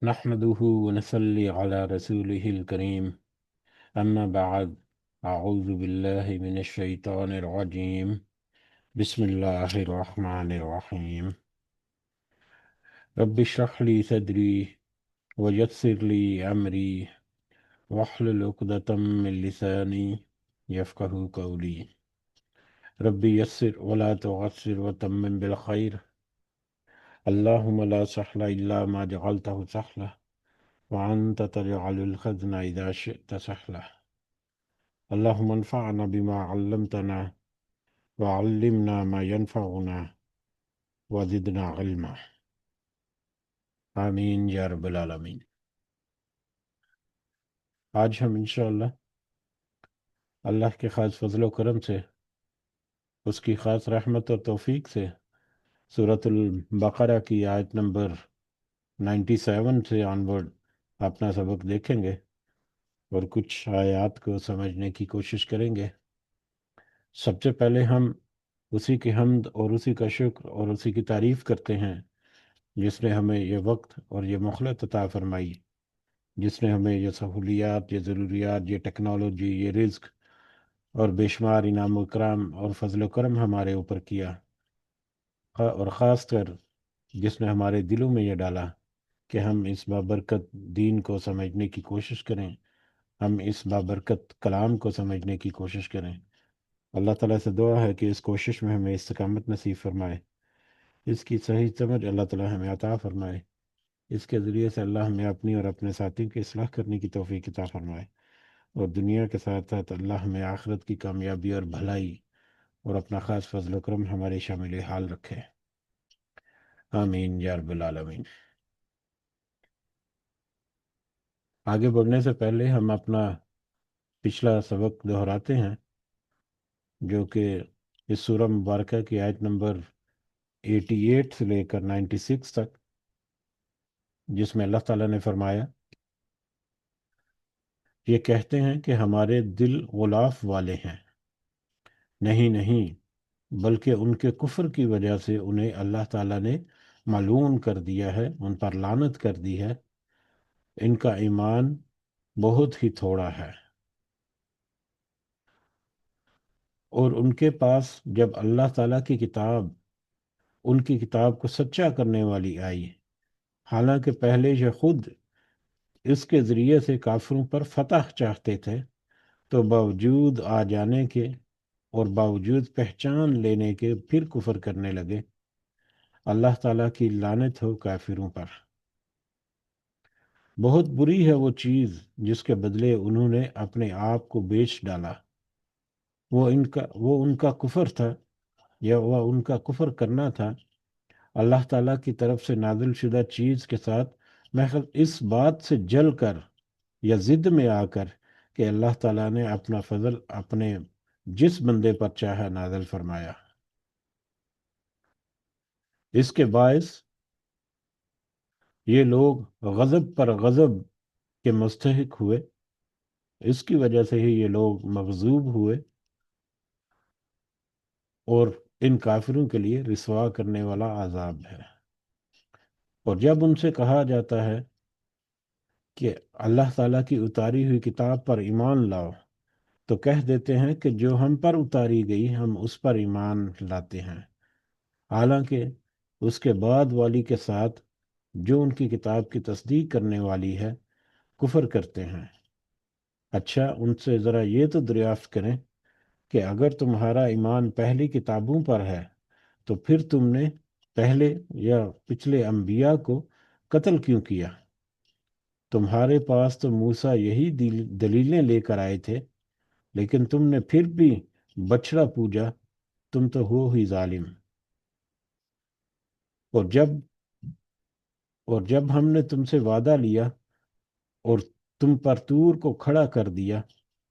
نحمده ونصلي على رسوله الكريم أما بعد أعوذ بالله من الشيطان الرجيم بسم الله الرحمن الرحيم رب اشرح لي صدري ويسر لي أمري واحلل عقدة من لساني يفقه قولي رب يسر ولا تعسر وتمم بالخير اللهم لا سهل إلا ما جعلته سهلا وأنت تجعل الحزن إذا شئت سهلا اللهم انفعنا بما علمتنا وعلمنا ما ينفعنا وزدنا علما آمین یا رب العالمین۔ آج ہم انشاءاللہ اللہ کے خاص فضل و کرم سے، اس کی خاص رحمت اور توفیق سے سورۃ البقرہ کی آیت نمبر 97 سے آنورڈ اپنا سبق دیکھیں گے اور کچھ آیات کو سمجھنے کی کوشش کریں گے۔ سب سے پہلے ہم اسی کی حمد اور اسی کا شکر اور اسی کی تعریف کرتے ہیں جس نے ہمیں یہ وقت اور یہ مہلت عطا فرمائی، جس نے ہمیں یہ سہولیات، یہ ضروریات، یہ ٹیکنالوجی، یہ رزق اور بے شمار انعام و اکرام اور فضل و کرم ہمارے اوپر کیا، اور خاص کر جس نے ہمارے دلوں میں یہ ڈالا کہ ہم اس بابرکت دین کو سمجھنے کی کوشش کریں، ہم اس بابرکت کلام کو سمجھنے کی کوشش کریں۔ اللہ تعالیٰ سے دعا ہے کہ اس کوشش میں ہمیں استقامت نصیب فرمائے، اس کی صحیح سمجھ اللہ تعالیٰ ہمیں عطا فرمائے، اس کے ذریعے سے اللہ ہمیں اپنی اور اپنے ساتھیوں کی اصلاح کرنے کی توفیق عطا فرمائے، اور دنیا کے ساتھ ساتھ اللہ ہمیں آخرت کی کامیابی اور بھلائی اور اپنا خاص فضل و کرم ہمارے شامل حال رکھے۔ آمین یا رب العالمین۔ آگے بڑھنے سے پہلے ہم اپنا پچھلا سبق دہراتے ہیں جو کہ اس سورہ مبارکہ کی آیت نمبر 88 سے لے کر 96 تک، جس میں اللہ تعالیٰ نے فرمایا، یہ کہتے ہیں کہ ہمارے دل غلاف والے ہیں، نہیں نہیں، بلکہ ان کے کفر کی وجہ سے انہیں اللہ تعالیٰ نے ملعون کر دیا ہے، ان پر لعنت کر دی ہے، ان کا ایمان بہت ہی تھوڑا ہے۔ اور ان کے پاس جب اللہ تعالیٰ کی کتاب، ان کی کتاب کو سچا کرنے والی آئی، حالانکہ پہلے یہ خود اس کے ذریعے سے کافروں پر فتح چاہتے تھے، تو باوجود آ جانے کے اور باوجود پہچان لینے کے پھر کفر کرنے لگے۔ اللہ تعالیٰ کی لعنت ہو کافروں پر۔ بہت بری ہے وہ چیز جس کے بدلے انہوں نے اپنے آپ کو بیچ ڈالا۔ وہ ان کا کفر تھا، یا وہ ان کا کفر کرنا تھا اللہ تعالیٰ کی طرف سے نازل شدہ چیز کے ساتھ، محض اس بات سے جل کر یا ضد میں آ کر کہ اللہ تعالیٰ نے اپنا فضل اپنے جس بندے پر چاہا نازل فرمایا۔ اس کے باعث یہ لوگ غضب پر غضب کے مستحق ہوئے، اس کی وجہ سے ہی یہ لوگ مغضوب ہوئے، اور ان کافروں کے لیے رسوا کرنے والا عذاب ہے۔ اور جب ان سے کہا جاتا ہے کہ اللہ تعالیٰ کی اتاری ہوئی کتاب پر ایمان لاؤ، تو کہہ دیتے ہیں کہ جو ہم پر اتاری گئی ہم اس پر ایمان لاتے ہیں، حالانکہ اس کے بعد والی کے ساتھ جو ان کی کتاب کی تصدیق کرنے والی ہے کفر کرتے ہیں۔ اچھا، ان سے ذرا یہ تو دریافت کریں کہ اگر تمہارا ایمان پہلی کتابوں پر ہے تو پھر تم نے پہلے یا پچھلے انبیاء کو قتل کیوں کیا؟ تمہارے پاس تو موسیٰ یہی دلیلیں لے کر آئے تھے، لیکن تم نے پھر بھی بچڑا پوجا، تم تو ہو ہی ظالم۔ اور جب ہم نے تم سے وعدہ لیا اور تم پر طور کو کھڑا کر دیا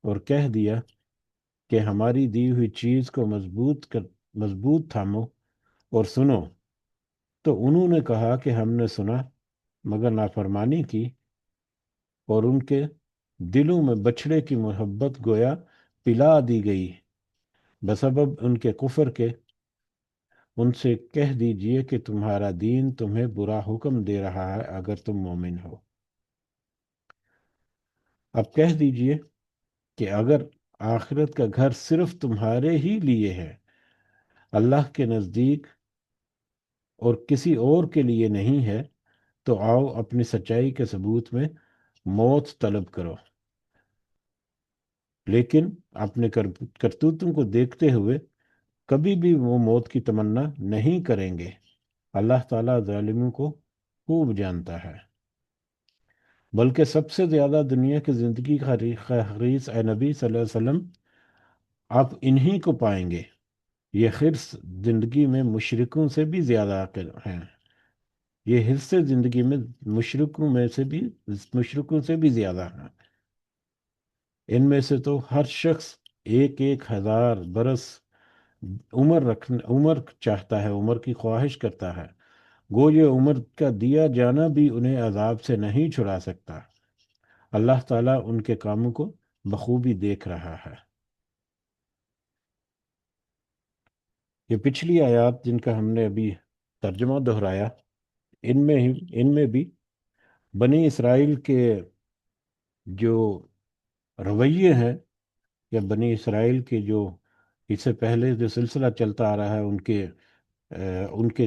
اور کہہ دیا کہ ہماری دی ہوئی چیز کو مضبوط تھامو اور سنو، تو انہوں نے کہا کہ ہم نے سنا مگر نافرمانی کی، اور ان کے دلوں میں بچھڑے کی محبت گویا پلا دی گئی بسبب ان کے کفر کے۔ ان سے کہہ دیجئے کہ تمہارا دین تمہیں برا حکم دے رہا ہے اگر تم مومن ہو۔ اب کہہ دیجئے کہ اگر آخرت کا گھر صرف تمہارے ہی لیے ہے، اللہ کے نزدیک اور کسی اور کے لیے نہیں ہے، تو آؤ اپنی سچائی کے ثبوت میں موت طلب کرو، لیکن اپنے کرتوتوں کو دیکھتے ہوئے کبھی بھی وہ موت کی تمنا نہیں کریں گے۔ اللہ تعالیٰ ظالموں کو خوب جانتا ہے۔ بلکہ سب سے زیادہ دنیا کی زندگی کا حریص اے نبی صلی اللہ علیہ وسلم، آپ انہی کو پائیں گے۔ یہ حرص زندگی میں مشرکوں سے بھی زیادہ عقل ہیں۔ یہ حرص زندگی میں مشرکوں سے بھی زیادہ ہیں۔ ان میں سے تو ہر شخص ایک ایک ہزار برس عمر چاہتا ہے، عمر کی خواہش کرتا ہے، گو یہ عمر کا دیا جانا بھی انہیں عذاب سے نہیں چھڑا سکتا۔ اللہ تعالیٰ ان کے کاموں کو بخوبی دیکھ رہا ہے۔ یہ پچھلی آیات جن کا ہم نے ابھی ترجمہ دہرایا، ان میں بھی بنی اسرائیل کے جو رویے ہیں، یا بنی اسرائیل کے جو اس سے پہلے جو سلسلہ چلتا آ رہا ہے، ان کے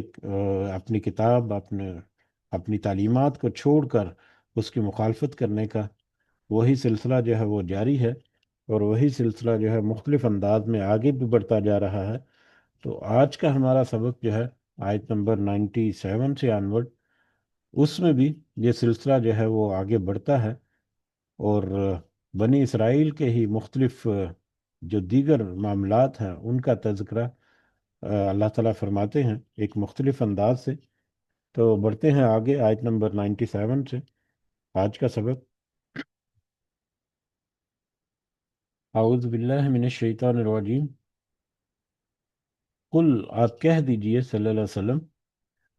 اپنی کتاب، اپنی تعلیمات کو چھوڑ کر اس کی مخالفت کرنے کا وہی سلسلہ جو ہے وہ جاری ہے، اور وہی سلسلہ جو ہے مختلف انداز میں آگے بھی بڑھتا جا رہا ہے۔ تو آج کا ہمارا سبق جو ہے آیت نمبر 97 سے آنورڈ، اس میں بھی یہ سلسلہ جو ہے وہ آگے بڑھتا ہے، اور بنی اسرائیل کے ہی مختلف جو دیگر معاملات ہیں ان کا تذکرہ اللہ تعالیٰ فرماتے ہیں ایک مختلف انداز سے۔ تو بڑھتے ہیں آگے آیت نمبر 97 سے آج کا سبق۔ اعوذ باللہ من الشیطان الرجیم۔ قل، آپ کہہ دیجئے صلی اللہ علیہ وسلم،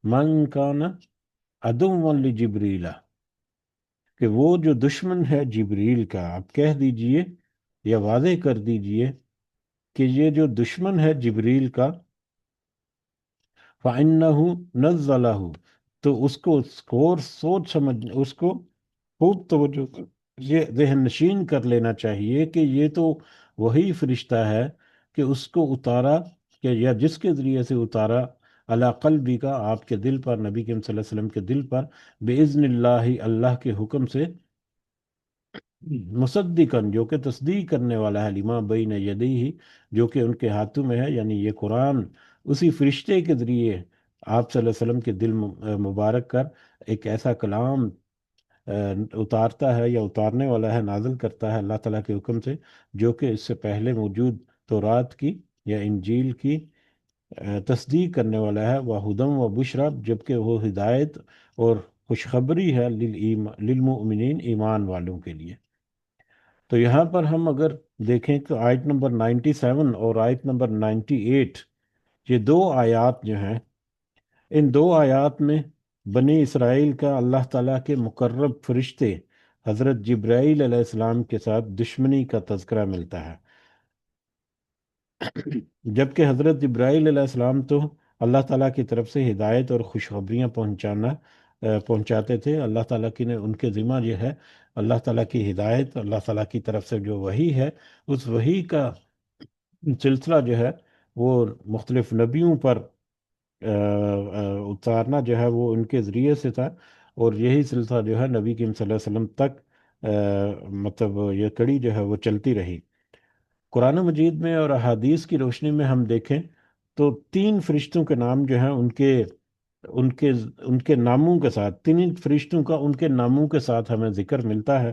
من کان عدوا لجبریل، کہ وہ جو دشمن ہے جبریل کا، آپ کہہ دیجئے یا واضح کر دیجئے کہ یہ جو دشمن ہے جبریل کا، فَإِنَّهُ نَزَّلَهُ، تو اس کو اور سوچ سمجھ، اس کو خوب توجہ یہ ذہن نشین کر لینا چاہیے کہ یہ تو وہی فرشتہ ہے کہ اس کو اتارا، کہ یا جس کے ذریعے سے اتارا، علی قلبی کا، آپ کے دل پر، نبی کریم صلی اللہ علیہ وسلم کے دل پر، بِإِذْنِ اللہ، اللہ کے حکم سے، مصدقاً، جو کہ تصدیق کرنے والا ہے، لما بین یدیہ، جو کہ ان کے ہاتھوں میں ہے، یعنی یہ قرآن اسی فرشتے کے ذریعے آپ صلی اللہ علیہ وسلم کے دل مبارک کر ایک ایسا کلام اتارتا ہے، یا اتارنے والا ہے، نازل کرتا ہے اللہ تعالیٰ کے حکم سے، جو کہ اس سے پہلے موجود تورات کی یا انجیل کی تصدیق کرنے والا ہے، وہ ہدم و بشرا، جبکہ وہ ہدایت اور خوشخبری ہے للمؤمنین، ایمان والوں کے لیے۔ تو یہاں پر ہم اگر دیکھیں تو آیت نمبر 97 اور آیت نمبر 98، یہ دو آیات جو ہیں، ان دو آیات میں بنی اسرائیل کا اللہ تعالیٰ کے مقرب فرشتے حضرت جبرائیل علیہ السلام کے ساتھ دشمنی کا تذکرہ ملتا ہے، جبکہ حضرت جبرائیل علیہ السلام تو اللہ تعالیٰ کی طرف سے ہدایت اور خوشخبریاں پہنچاتے تھے۔ اللہ تعالیٰ کی نے ان کے ذمہ یہ ہے، اللہ تعالیٰ کی ہدایت، اللہ تعالیٰ کی طرف سے جو وحی ہے، اس وحی کا سلسلہ جو ہے وہ مختلف نبیوں پر اتارنا جو ہے وہ ان کے ذریعے سے تھا، اور یہی سلسلہ جو ہے نبی کریم صلی اللہ علیہ وسلم تک مطلب یہ کڑی جو ہے وہ چلتی رہی۔ قرآن مجید میں اور احادیث کی روشنی میں ہم دیکھیں تو تین فرشتوں کے نام جو ہیں ان کے ان کے ناموں کے ساتھ، تین فرشتوں کا ان کے ناموں کے ساتھ ہمیں ذکر ملتا ہے،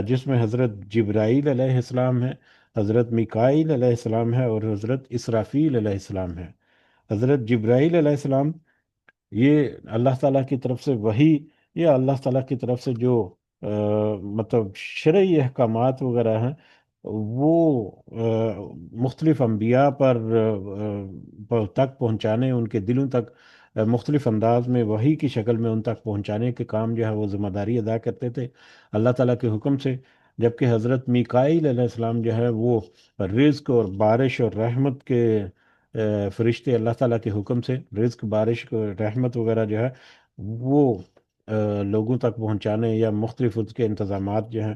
جس میں حضرت جبرائیل علیہ السلام ہے، حضرت میکائیل علیہ السلام ہے، اور حضرت اسرافیل علیہ السلام ہے۔ حضرت جبرائیل علیہ السلام، یہ اللہ تعالیٰ کی طرف سے وحی، یا اللہ تعالیٰ کی طرف سے جو مطلب شرعی احکامات وغیرہ ہیں، وہ مختلف انبیاء پر تک پہنچانے، ان کے دلوں تک مختلف انداز میں وحی کی شکل میں ان تک پہنچانے کے کام جو ہے وہ ذمہ داری ادا کرتے تھے اللہ تعالیٰ کے حکم سے۔ جبکہ حضرت میکائیل علیہ السلام جو ہے وہ رزق اور بارش اور رحمت کے فرشتے، اللہ تعالیٰ کے حکم سے رزق، بارش، رحمت وغیرہ جو ہے وہ لوگوں تک پہنچانے، یا مختلف اس کے انتظامات جو ہیں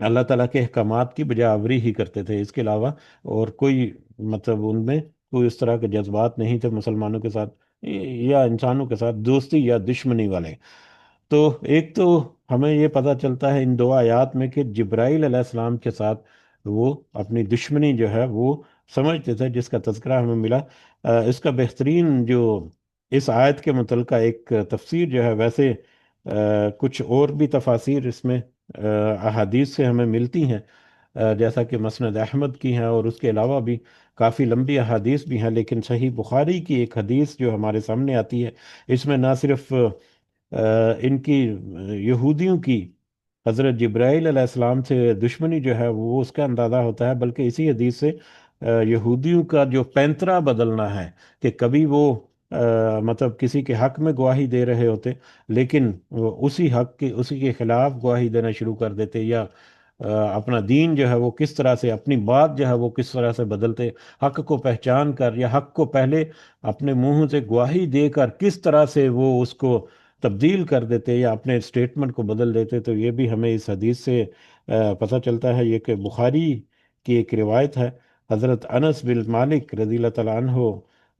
اللہ تعالیٰ کے احکامات کی بجا آوری ہی کرتے تھے، اس کے علاوہ اور کوئی مطلب ان میں کوئی اس طرح کے جذبات نہیں تھے مسلمانوں کے ساتھ یا انسانوں کے ساتھ دوستی یا دشمنی والے۔ تو ایک تو ہمیں یہ پتہ چلتا ہے ان دو آیات میں کہ جبرائیل علیہ السلام کے ساتھ وہ اپنی دشمنی جو ہے وہ سمجھتے تھے، جس کا تذکرہ ہمیں ملا۔ اس کا بہترین جو اس آیت کے متعلقہ ایک تفسیر جو ہے، ویسے کچھ اور بھی تفاسیر اس میں احادیث سے ہمیں ملتی ہیں، جیسا کہ مسند احمد کی ہیں، اور اس کے علاوہ بھی کافی لمبی احادیث بھی ہیں، لیکن صحیح بخاری کی ایک حدیث جو ہمارے سامنے آتی ہے، اس میں نہ صرف ان کی یہودیوں کی حضرت جبرائیل علیہ السلام سے دشمنی جو ہے وہ اس کا اندازہ ہوتا ہے، بلکہ اسی حدیث سے یہودیوں کا جو پینترا بدلنا ہے، کہ کبھی وہ مطلب کسی کے حق میں گواہی دے رہے ہوتے، لیکن وہ اسی حق کے اسی کے خلاف گواہی دینا شروع کر دیتے، یا اپنا دین جو ہے وہ کس طرح سے، اپنی بات جو ہے وہ کس طرح سے بدلتے، حق کو پہچان کر یا حق کو پہلے اپنے منہ سے گواہی دے کر کس طرح سے وہ اس کو تبدیل کر دیتے یا اپنے اسٹیٹمنٹ کو بدل دیتے۔ تو یہ بھی ہمیں اس حدیث سے پتہ چلتا ہے، یہ کہ بخاری کی ایک روایت ہے، حضرت انس بن مالک رضی اللہ تعالیٰ عنہ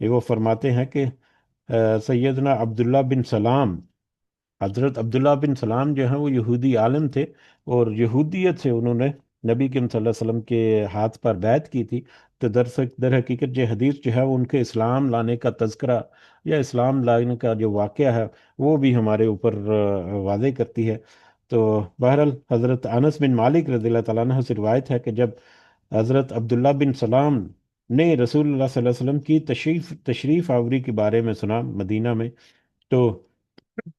یہ وہ فرماتے ہیں کہ سیدنا عبداللہ بن سلام، حضرت عبداللہ بن سلام جو ہیں وہ یہودی عالم تھے، اور یہودیت سے انہوں نے نبی کریم صلی اللہ علیہ وسلم کے ہاتھ پر بیعت کی تھی۔ تو در حقیقت یہ حدیث جو ہے وہ ان کے اسلام لانے کا تذکرہ یا اسلام لانے کا جو واقعہ ہے وہ بھی ہمارے اوپر واضح کرتی ہے۔ تو بہرحال حضرت انس بن مالک رضی اللہ تعالیٰ عنہ سے روایت ہے کہ جب حضرت عبداللہ بن سلام نے رسول اللہ صلی اللہ علیہ وسلم کی تشریف آوری کے بارے میں سنا مدینہ میں، تو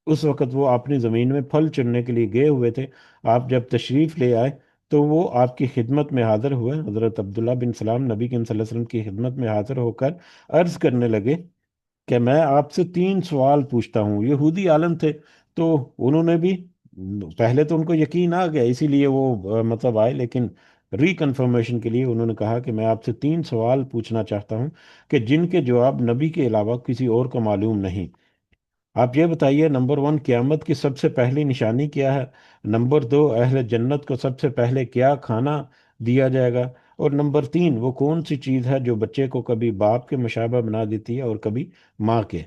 اس وقت وہ اپنی زمین میں پھل چننے کے لیے گئے ہوئے تھے۔ آپ جب تشریف لے آئے تو وہ آپ کی خدمت میں حاضر ہوئے، حضرت عبداللہ بن سلام نبی کریم صلی اللہ علیہ وسلم کی خدمت میں حاضر ہو کر عرض کرنے لگے کہ میں آپ سے 3 سوال پوچھتا ہوں۔ یہودی عالم تھے، تو انہوں نے بھی پہلے تو ان کو یقین آ گیا، اسی لیے وہ مطلب آئے، لیکن ری کنفرمیشن کے لیے انہوں نے کہا کہ میں آپ سے 3 سوال پوچھنا چاہتا ہوں کہ جن کے جواب نبی کے علاوہ کسی اور کو معلوم نہیں۔ آپ یہ بتائیے، نمبر 1، قیامت کی سب سے پہلی نشانی کیا ہے؟ نمبر 2، اہل جنت کو سب سے پہلے کیا کھانا دیا جائے گا؟ اور نمبر 3، وہ کون سی چیز ہے جو بچے کو کبھی باپ کے مشابہ بنا دیتی ہے اور کبھی ماں کے؟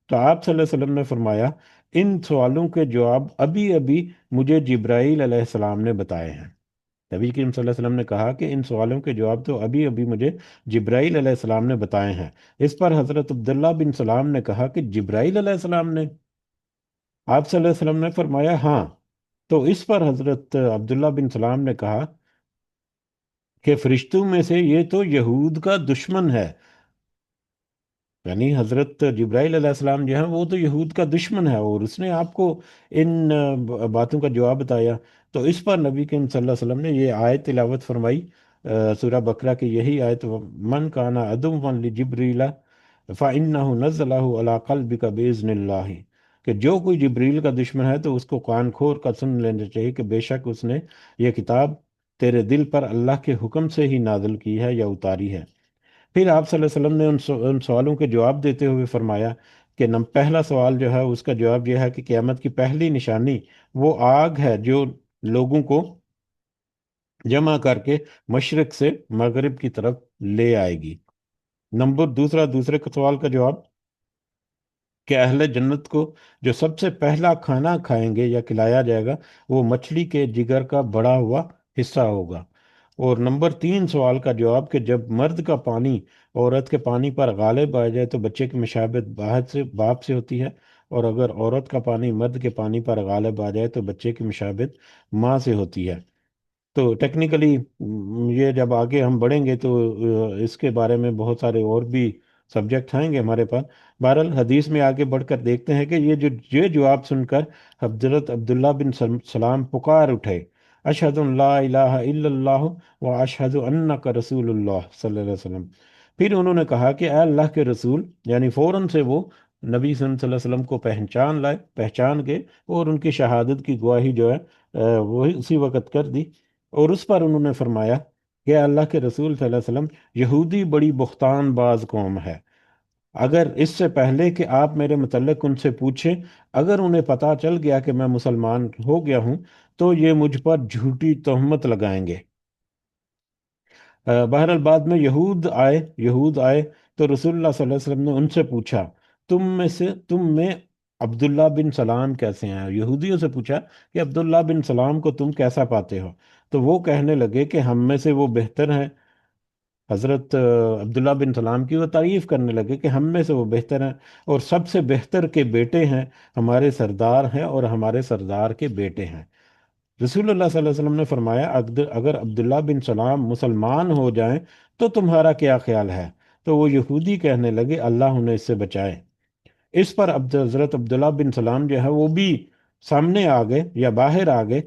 تو آپ صلی اللہ علیہ وسلم نے فرمایا، ان سوالوں کے جواب ابھی ابھی مجھے جبرائیل علیہ السلام نے بتائے ہیں۔ نبی کریم صلی اللہ علیہ وسلم نے کہا کہ ان سوالوں کے جواب تو ابھی ابھی مجھے جبرائیل علیہ السلام نے بتائے ہیں۔ اس پر حضرت عبداللہ بن سلام نے کہا کہ جبرائیل علیہ السلام نے؟ آپ صلی اللہ علیہ وسلم نے فرمایا ہاں۔ تو اس پر حضرت عبداللہ بن سلام نے کہا کہ فرشتوں میں سے یہ تو یہود کا دشمن ہے، یعنی حضرت جبرائیل علیہ السلام جو ہیں وہ تو یہود کا دشمن ہے، اور اس نے آپ کو ان باتوں کا جواب بتایا۔ تو اس پر نبی کریم صلی اللہ علیہ وسلم نے یہ آیت تلاوت فرمائی، سورہ بقرہ کی یہی آیت، من کان عدوا لجبریل فإنہ نزلہ علی قلبک بإذن اللہ، کہ جو کوئی جبریل کا دشمن ہے تو اس کو کان کھول کر سن لینا چاہیے کہ بے شک اس نے یہ کتاب تیرے دل پر اللہ کے حکم سے ہی نازل کی ہے یا اتاری ہے۔ پھر آپ صلی اللہ علیہ وسلم نے ان سوالوں کے جواب دیتے ہوئے فرمایا کہ پہلا سوال جو ہے اس کا جواب یہ ہے کہ قیامت کی پہلی نشانی وہ آگ ہے جو لوگوں کو جمع کر کے مشرق سے مغرب کی طرف لے آئے گی۔ دوسرے سوال کا جواب کہ اہل جنت کو جو سب سے پہلا کھانا کھائیں گے یا کھلایا جائے گا وہ مچھلی کے جگر کا بڑا ہوا حصہ ہوگا۔ اور نمبر 3 سوال کا جواب کہ جب مرد کا پانی عورت کے پانی پر غالب آ جائے تو بچے کی مشابہت باپ سے ہوتی ہے، اور اگر عورت کا پانی مرد کے پانی پر غالب آ جائے تو بچے کی مشابہت ماں سے ہوتی ہے۔ تو ٹیکنیکلی یہ جب آگے ہم بڑھیں گے تو اس کے بارے میں بہت سارے اور بھی سبجیکٹ آئیں گے ہمارے پاس۔ بہرحال حدیث میں آگے بڑھ کر دیکھتے ہیں کہ یہ جواب سن کر حضرت عبداللہ بن سلام پکار اٹھے، اشہد ان لا الہ الا اللہ و اشہد انک رسول اللہ صلی اللہ علیہ وسلم۔ پھر انہوں نے کہا کہ اے اللہ کے رسول، یعنی فوراً سے وہ نبی صلی اللہ علیہ وسلم کو پہچان گئے، اور ان کی شہادت کی گواہی جو ہے وہی اسی وقت کر دی۔ اور اس پر انہوں نے فرمایا کہ اللہ کے رسول صلی اللہ علیہ وسلم، یہودی بڑی بہتان باز قوم ہے، اگر اس سے پہلے کہ آپ میرے متعلق ان سے پوچھیں، اگر انہیں پتہ چل گیا کہ میں مسلمان ہو گیا ہوں تو یہ مجھ پر جھوٹی تہمت لگائیں گے۔ بہرحال بعد میں یہود آئے تو رسول اللہ صلی اللہ علیہ وسلم نے ان سے پوچھا، تم میں عبداللہ بن سلام کیسے ہیں؟ یہودیوں سے پوچھا کہ عبداللہ بن سلام کو تم کیسا پاتے ہو؟ تو وہ کہنے لگے کہ ہم میں سے وہ بہتر ہیں۔ حضرت عبداللہ بن سلام کی وہ تعریف کرنے لگے کہ ہم میں سے وہ بہتر ہیں، اور سب سے بہتر کے بیٹے ہیں، ہمارے سردار ہیں اور ہمارے سردار کے بیٹے ہیں۔ رسول اللہ صلی اللہ علیہ وسلم نے فرمایا، اگر عبداللہ بن سلام مسلمان ہو جائیں تو تمہارا کیا خیال ہے؟ تو وہ یہودی کہنے لگے، اللہ انہیں اس سے بچائے۔ اس پر حضرت عبداللہ بن سلام جو ہے وہ بھی سامنے آ گئے یا باہر آ گئے،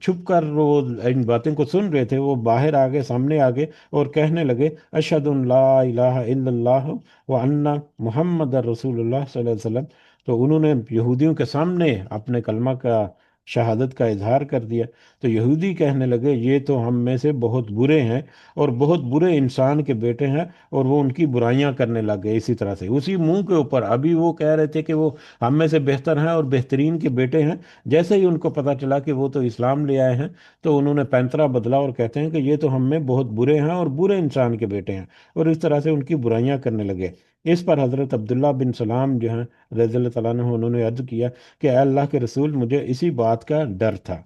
چھپ کر وہ ان باتوں کو سن رہے تھے، وہ باہر آ گئے، سامنے آ گئے اور کہنے لگے، اشہد ان لا الہ الا اللہ وان محمد رسول اللہ صلی اللہ علیہ وسلم۔ تو انہوں نے یہودیوں کے سامنے اپنے کلمہ کا شہادت کا اظہار کر دیا۔ تو یہودی کہنے لگے، یہ تو ہم میں سے بہت برے ہیں اور بہت برے انسان کے بیٹے ہیں، اور وہ ان کی برائیاں کرنے لگ گئے اسی طرح سے اسی منہ کے اوپر۔ ابھی وہ کہہ رہے تھے کہ وہ ہم میں سے بہتر ہیں اور بہترین کے بیٹے ہیں، جیسے ہی ان کو پتہ چلا کہ وہ تو اسلام لے آئے ہیں تو انہوں نے پینترا بدلا اور کہتے ہیں کہ یہ تو ہم میں بہت برے ہیں اور برے انسان کے بیٹے ہیں، اور اس طرح سے ان کی برائیاں کرنے لگے۔ اس پر حضرت عبداللہ بن سلام جو ہیں رضی اللہ تعالیٰ عنہ، انہوں نے عرض کیا کہ اے اللہ کے رسول، مجھے اسی بات کا ڈر تھا۔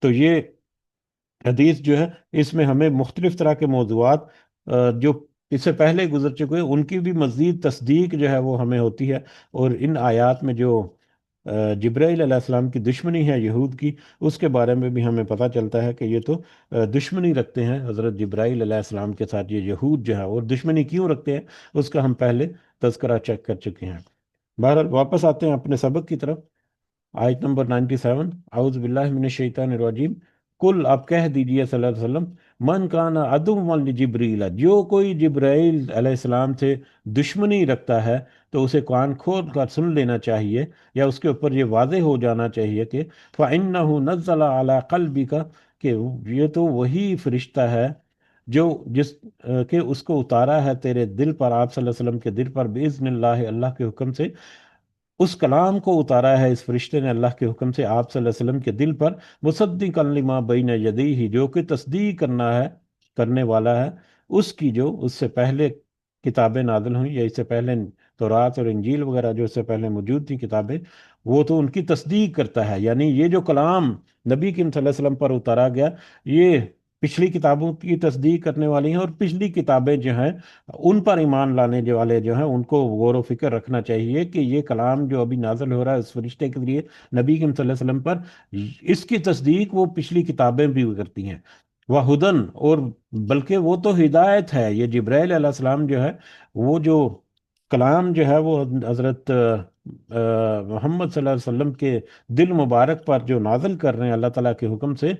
تو یہ حدیث جو ہے اس میں ہمیں مختلف طرح کے موضوعات جو اس سے پہلے گزر چکے ہیں ان کی بھی مزید تصدیق جو ہے وہ ہمیں ہوتی ہے، اور ان آیات میں جو جبرائیل علیہ السلام کی دشمنی ہے یہود کی، اس کے بارے میں بھی ہمیں پتہ چلتا ہے کہ یہ تو دشمنی رکھتے ہیں حضرت جبرائیل علیہ السلام کے ساتھ یہ یہود جو ہے، اور دشمنی کیوں رکھتے ہیں اس کا ہم پہلے تذکرہ چیک کر چکے ہیں۔ بہرحال واپس آتے ہیں اپنے سبق کی طرف۔ آیت نمبر 97، اعوذ باللہ من الشیطان الرجیم، کل آپ کہہ دیجئے صلی اللہ علیہ وسلم، من کانا عدوا لجبریل، جو کوئی جبرائیل علیہ السلام سے دشمنی رکھتا ہے تو اسے کان کھول کر سن لینا چاہیے، یا اس کے اوپر یہ واضح ہو جانا چاہیے کہ فَإِنَّهُ نَزَّلَ عَلَى قَلْبِكَ، کہ یہ تو وہی فرشتہ ہے جو کہ اس کو اتارا ہے تیرے دل پر، آپ صلی اللہ علیہ وسلم کے دل پر، بِإِذْنِ اللہ، اللہ کے حکم سے۔ اس کلام کو اتارا ہے اس فرشتے نے اللہ کے حکم سے آپ صلی اللہ علیہ وسلم کے دل پر، مصدقا لما بین یدیہ، جو کہ تصدیق کرنے والا ہے اس کی، جو اس سے پہلے کتابیں نازل ہوئیں، یا اس سے پہلے تورات اور انجیل وغیرہ جو اس سے پہلے موجود تھی کتابیں، وہ تو ان کی تصدیق کرتا ہے۔ یعنی یہ جو کلام نبی کریم صلی اللہ علیہ وسلم پر اتارا گیا، یہ پچھلی کتابوں کی تصدیق کرنے والی ہیں، اور پچھلی کتابیں جو ہیں ان پر ایمان لانے والے جو ہیں ان کو غور و فکر رکھنا چاہیے کہ یہ کلام جو ابھی نازل ہو رہا ہے اس فرشتے کے ذریعے نبی کریم صلی اللہ علیہ وسلم پر، اس کی تصدیق وہ پچھلی کتابیں بھی کرتی ہیں۔ وہ ہدن، اور بلکہ وہ تو ہدایت ہے۔ یہ جبرائیل علیہ السلام جو ہے، وہ جو کلام جو ہے وہ حضرت محمد صلی اللہ علیہ وسلم کے دل مبارک پر جو نازل کر رہے ہیں اللہ تعالیٰ کے حکم سے،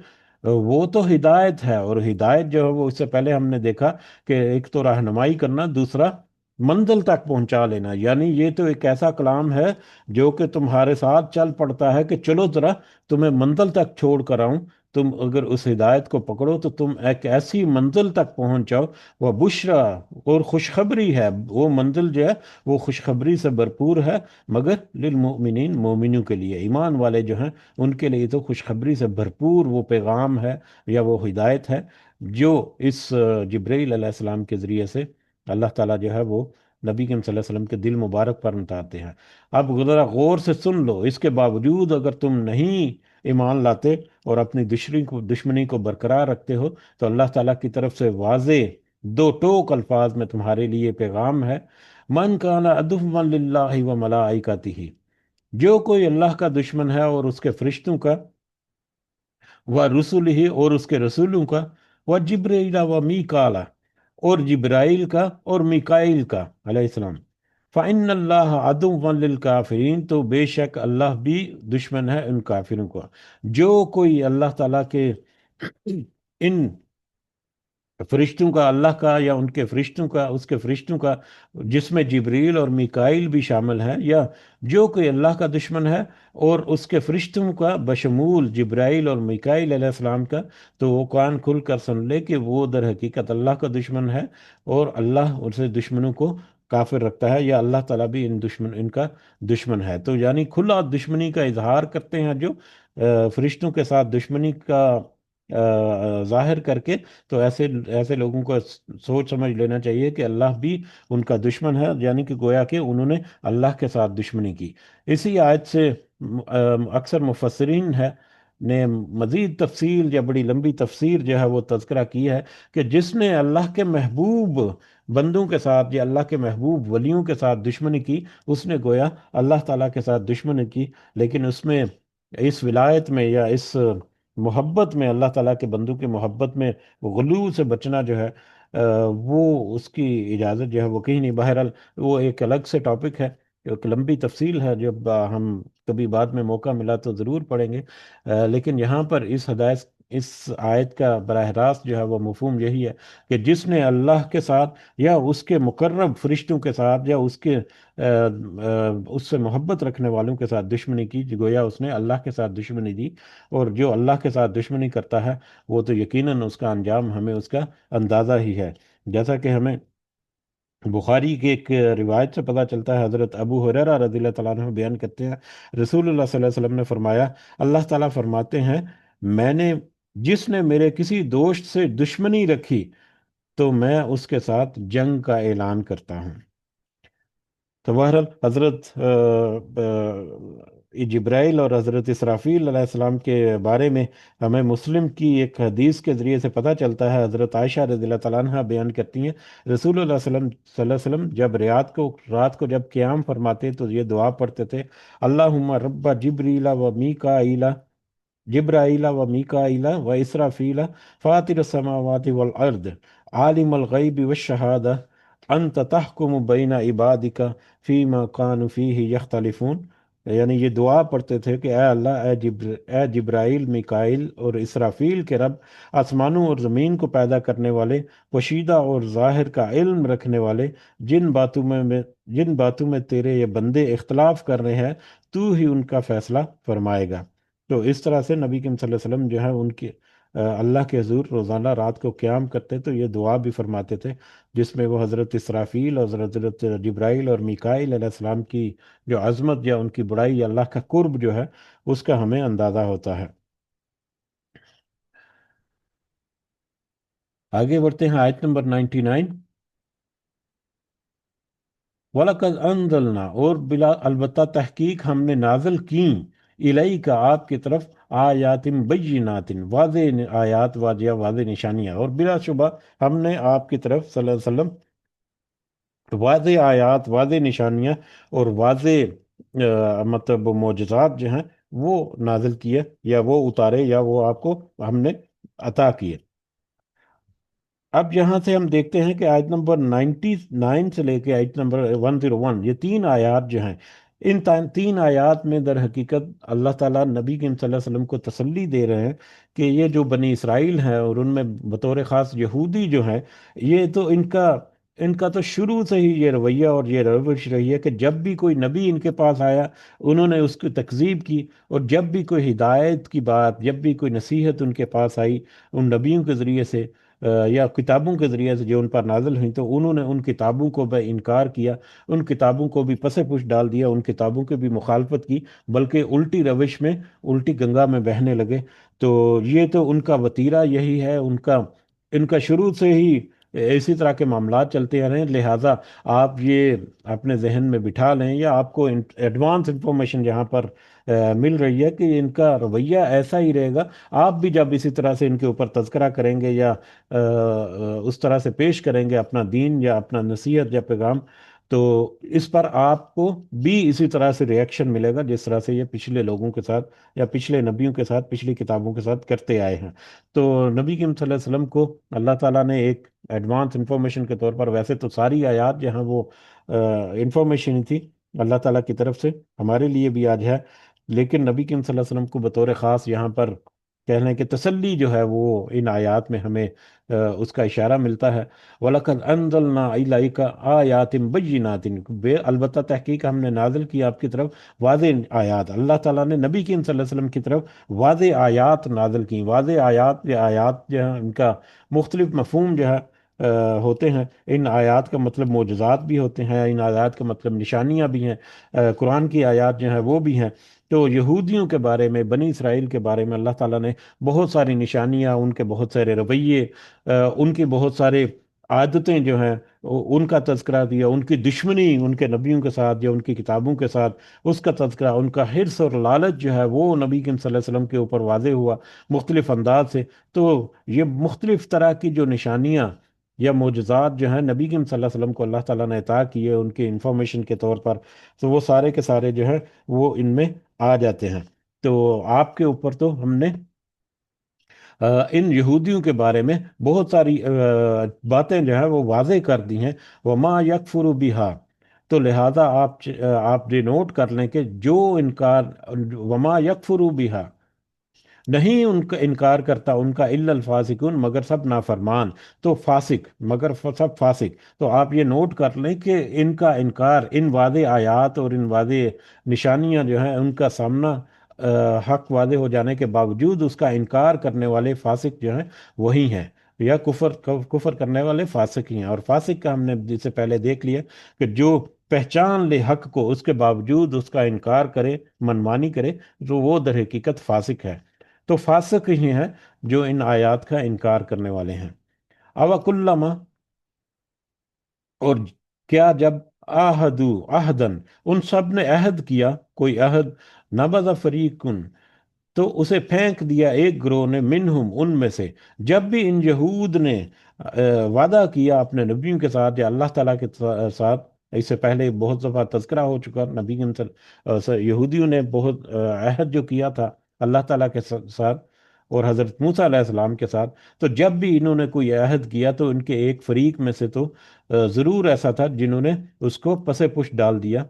وہ تو ہدایت ہے۔ اور ہدایت جو ہے وہ اس سے پہلے ہم نے دیکھا کہ ایک تو رہنمائی کرنا، دوسرا منزل تک پہنچا لینا۔ یعنی یہ تو ایک ایسا کلام ہے جو کہ تمہارے ساتھ چل پڑتا ہے کہ چلو ذرا تمہیں منزل تک چھوڑ کر آؤں، تم اگر اس ہدایت کو پکڑو تو تم ایک ایسی منزل تک پہنچ جاؤ، وہ بشرا، اور خوشخبری ہے، وہ منزل جو ہے وہ خوشخبری سے بھرپور ہے، مگر للمؤمنین، مومنوں کے لیے، ایمان والے جو ہیں ان کے لیے تو خوشخبری سے بھرپور وہ پیغام ہے یا وہ ہدایت ہے جو اس جبرائیل علیہ السلام کے ذریعے سے اللہ تعالیٰ جو ہے وہ نبی کریم صلی اللہ علیہ وسلم کے دل مبارک پر اتارتے ہیں۔ اب ذرا غور سے سن لو، اس کے باوجود اگر تم نہیں ایمان لاتے اور اپنی دشمنی کو برقرار رکھتے ہو تو اللہ تعالیٰ کی طرف سے واضح دو ٹوک الفاظ میں تمہارے لیے پیغام ہے، من کان عدوا للہ و ملائکتہ، جو کوئی اللہ کا دشمن ہے اور اس کے فرشتوں کا، و رسول ہی، اور اس کے رسولوں کا، و جبرائیل و میکالا، اور جبرائیل کا اور میکائیل کا علیہ السلام، فَإِنَّ اللَّهَ عَدُوٌّ لِّلْكَافِرِينَ، تو بے شک اللہ بھی دشمن ہے ان کافروں کا۔ جو کوئی اللہ تعالیٰ کے ان فرشتوں کا، اللہ کا یا ان کے فرشتوں کا، اس کے فرشتوں کا جس میں جبریل اور میکائیل بھی شامل ہیں، یا جو کوئی اللہ کا دشمن ہے اور اس کے فرشتوں کا بشمول جبرائیل اور میکائیل علیہ السلام کا، تو وہ کان کھل کر سن لے کہ وہ در حقیقت اللہ کا دشمن ہے، اور اللہ اسے دشمنوں کو کافر رکھتا ہے، یا اللہ تعالیٰ بھی ان کا دشمن ہے۔ تو یعنی کھلا دشمنی کا اظہار کرتے ہیں جو فرشتوں کے ساتھ دشمنی کا ظاہر کر کے، تو ایسے ایسے لوگوں کو سوچ سمجھ لینا چاہیے کہ اللہ بھی ان کا دشمن ہے، یعنی کہ گویا کہ انہوں نے اللہ کے ساتھ دشمنی کی۔ اسی آیت سے اکثر مفسرین ہے نے مزید تفصیل یا بڑی لمبی تفسیر جو ہے وہ تذکرہ کی ہے کہ جس نے اللہ کے محبوب بندوں کے ساتھ یا اللہ کے محبوب ولیوں کے ساتھ دشمنی کی، اس نے گویا اللہ تعالیٰ کے ساتھ دشمنی کی، لیکن اس میں اس ولایت میں یا اس محبت میں، اللہ تعالیٰ کے بندوں کی محبت میں غلو سے بچنا جو ہے وہ اس کی اجازت جو ہے وہ کہیں نہیں۔ بہرحال وہ ایک الگ سے ٹاپک ہے، ایک لمبی تفصیل ہے، جب ہم کبھی بعد میں موقع ملا تو ضرور پڑھیں گے۔ لیکن یہاں پر اس آیت کا براہ راست جو ہے وہ مفہوم یہی ہے کہ جس نے اللہ کے ساتھ یا اس کے مقرب فرشتوں کے ساتھ یا اس سے محبت رکھنے والوں کے ساتھ دشمنی کی، گویا اس نے اللہ کے ساتھ دشمنی دی، اور جو اللہ کے ساتھ دشمنی کرتا ہے وہ تو یقیناً اس کا انجام ہمیں اس کا اندازہ ہی ہے۔ جیسا کہ ہمیں بخاری کی ایک روایت سے پتہ چلتا ہے، حضرت ابو ہریرہ رضی اللہ تعالیٰ عنہ بیان کرتے ہیں، رسول اللہ صلی اللہ علیہ وسلم نے فرمایا، اللہ تعالیٰ فرماتے ہیں، میں نے جس نے میرے کسی دوست سے دشمنی رکھی تو میں اس کے ساتھ جنگ کا اعلان کرتا ہوں۔ تو بہرحال حضرت جبرائیل اور حضرت اسرافیل علیہ السلام کے بارے میں ہمیں مسلم کی ایک حدیث کے ذریعے سے پتہ چلتا ہے۔ حضرت عائشہ رضی اللہ تعالیٰ عنہ بیان کرتی ہیں، رسول اللہ صلی اللہ علیہ وسلم جب رات کو جب قیام فرماتے تو یہ دعا پڑھتے تھے، اللہم رب جبریل و میکائیل، جبرائیل و میکائیل و اسرافیل، فاطر السماوات والارض، عالم الغیب والشہادہ، انت تحکم بین عبادک فیما کانوا فیہ یختلفون۔ یعنی یہ دعا پڑھتے تھے کہ اے اللہ، اے جبرائیل، میکائیل اور اسرافیل کے رب، آسمانوں اور زمین کو پیدا کرنے والے، پوشیدہ اور ظاہر کا علم رکھنے والے، جن باتوں میں تیرے یہ بندے اختلاف کر رہے ہیں، تو ہی ان کا فیصلہ فرمائے گا۔ تو اس طرح سے نبی کریم صلی اللہ علیہ وسلم جو ہے ان کے اللہ کے حضور روزانہ رات کو قیام کرتے تو یہ دعا بھی فرماتے تھے، جس میں وہ حضرت اسرافیل اور حضرت جبرائیل اور میکائیل علیہ السلام کی جو عظمت یا ان کی بڑائی یا اللہ کا قرب جو ہے اس کا ہمیں اندازہ ہوتا ہے۔ آگے بڑھتے ہیں، آیت نمبر 99۔ وَلَقَدْ أَنزَلْنَا، اور بلا البتہ تحقیق ہم نے نازل کیں، الیک آپ کی طرف، آیات بینات، واضح آیات، واضح نشانیاں، اور بلا شبہ ہم نے آپ کی طرف صلی اللہ علیہ وسلم واضح آیات، واضح نشانیاں اور واضح مطلب معجزات جو ہیں وہ نازل کیے، یا وہ اتارے، یا وہ آپ کو ہم نے عطا کیے۔ اب یہاں سے ہم دیکھتے ہیں کہ آیت نمبر 99 سے لے کے آیت نمبر 101، یہ تین آیات جو ہیں، ان تین آیات میں در حقیقت اللہ تعالیٰ نبی کریم صلی اللہ علیہ وسلم کو تسلی دے رہے ہیں کہ یہ جو بنی اسرائیل ہیں، اور ان میں بطور خاص یہودی جو ہیں، یہ تو ان کا تو شروع سے ہی یہ رویہ اور یہ روش رہی ہے کہ جب بھی کوئی نبی ان کے پاس آیا انہوں نے اس کی تکذیب کی، اور جب بھی کوئی ہدایت کی بات، جب بھی کوئی نصیحت ان کے پاس آئی ان نبیوں کے ذریعے سے یا کتابوں کے ذریعے سے جو ان پر نازل ہوئیں، تو انہوں نے ان کتابوں کو بے انکار کیا، ان کتابوں کو بھی پس پش ڈال دیا، ان کتابوں کی بھی مخالفت کی، بلکہ الٹی روش میں، الٹی گنگا میں بہنے لگے۔ تو یہ تو ان کا وتیرہ یہی ہے، ان کا شروع سے ہی اسی طرح کے معاملات چلتے آ رہے ہیں۔ لہٰذا آپ یہ اپنے ذہن میں بٹھا لیں، یا آپ کو ایڈوانس انفارمیشن یہاں پر مل رہی ہے کہ ان کا رویہ ایسا ہی رہے گا۔ آپ بھی جب اسی طرح سے ان کے اوپر تذکرہ کریں گے، یا اس طرح سے پیش کریں گے اپنا دین یا اپنا نصیحت یا پیغام، تو اس پر آپ کو بھی اسی طرح سے ریئیکشن ملے گا جس طرح سے یہ پچھلے لوگوں کے ساتھ یا پچھلے نبیوں کے ساتھ، پچھلی کتابوں کے ساتھ کرتے آئے ہیں۔ تو نبی کریم صلی اللہ علیہ وسلم کو اللہ تعالیٰ نے ایک ایڈوانس انفارمیشن کے طور پر، ویسے تو ساری آیات جہاں وہ انفارمیشن تھی اللہ تعالیٰ کی طرف سے ہمارے لیے بھی آج ہے، لیکن نبی کریم صلی اللہ علیہ وسلم کو بطور خاص یہاں پر کہہ لیں کہ تسلی جو ہے وہ ان آیات میں ہمیں اس کا اشارہ ملتا ہے۔ وَلَقَدْ أَنزَلْنَا إِلَيْكَ آيَاتٍ بَيِّنَاتٍ، البتہ تحقیق ہم نے نازل کی آپ کی طرف واضح آیات، اللہ تعالیٰ نے نبی کریم صلی اللہ علیہ وسلم کی طرف واضح آیات نازل کی۔ واضح آیات، یہ آیات جو ہیں ان کا مختلف مفہوم جو ہے ہوتے ہیں، ان آیات کا مطلب معجزات بھی ہوتے ہیں، ان آیات کا مطلب نشانیاں بھی ہیں، قرآن کی آیات جو ہیں وہ بھی ہیں۔ تو یہودیوں کے بارے میں، بنی اسرائیل کے بارے میں اللہ تعالیٰ نے بہت ساری نشانیاں، ان کے بہت سارے رویے، ان کی بہت سارے عادتیں جو ہیں ان کا تذکرہ دیا، ان کی دشمنی ان کے نبیوں کے ساتھ یا ان کی کتابوں کے ساتھ اس کا تذکرہ، ان کا حرص اور لالچ جو ہے وہ نبی کریم صلی اللہ علیہ وسلم کے اوپر واضح ہوا مختلف انداز سے۔ تو یہ مختلف طرح کی جو نشانیاں یا معجزات جو ہیں نبی کریم صلی اللہ علیہ وسلم کو اللہ تعالیٰ نے عطا کیے ان کے انفارمیشن کے طور پر، تو وہ سارے کے سارے جو ہیں وہ ان میں آ جاتے ہیں۔ تو آپ کے اوپر تو ہم نے ان یہودیوں کے بارے میں بہت ساری باتیں جو ہیں وہ واضح کر دی ہیں۔ وما یکفر بہا، تو لہذا آپ یہ نوٹ کر لیں کہ جو انکار، وما یکفر بہا، نہیں ان کا انکار کرتا ان کا الا الفاسقون، مگر سب نافرمان، تو فاسق، مگر سب فاسق۔ تو آپ یہ نوٹ کر لیں کہ ان کا انکار، ان واضح آیات اور ان واضح نشانیاں جو ہیں ان کا سامنا، حق واضح ہو جانے کے باوجود اس کا انکار کرنے والے فاسق جو ہیں وہی ہیں، یا کفر کرنے والے فاسق ہی ہیں۔ اور فاسق کا ہم نے جس سے پہلے دیکھ لیا کہ جو پہچان لے حق کو اس کے باوجود اس کا انکار کرے، منمانی کرے، تو وہ در حقیقت فاسق ہے۔ تو فاسق ہی ہیں جو ان آیات کا انکار کرنے والے ہیں۔ اوکلما، اور کیا جب آہدو عہدن، ان سب نے عہد کیا کوئی عہد، نبذ فریقن، تو اسے پھینک دیا ایک گروہ نے، منہم ان میں سے، جب بھی ان یہود نے وعدہ کیا اپنے نبیوں کے ساتھ یا اللہ تعالیٰ کے ساتھ، اس سے پہلے بہت دفعہ تذکرہ ہو چکا نبی یہودیوں نے بہت عہد جو کیا تھا اللہ تعالیٰ کے ساتھ اور حضرت موسیٰ علیہ السلام کے ساتھ، تو جب بھی انہوں نے کوئی عہد کیا تو ان کے ایک فریق میں سے تو ضرور ایسا تھا جنہوں نے اس کو پس پش ڈال دیا،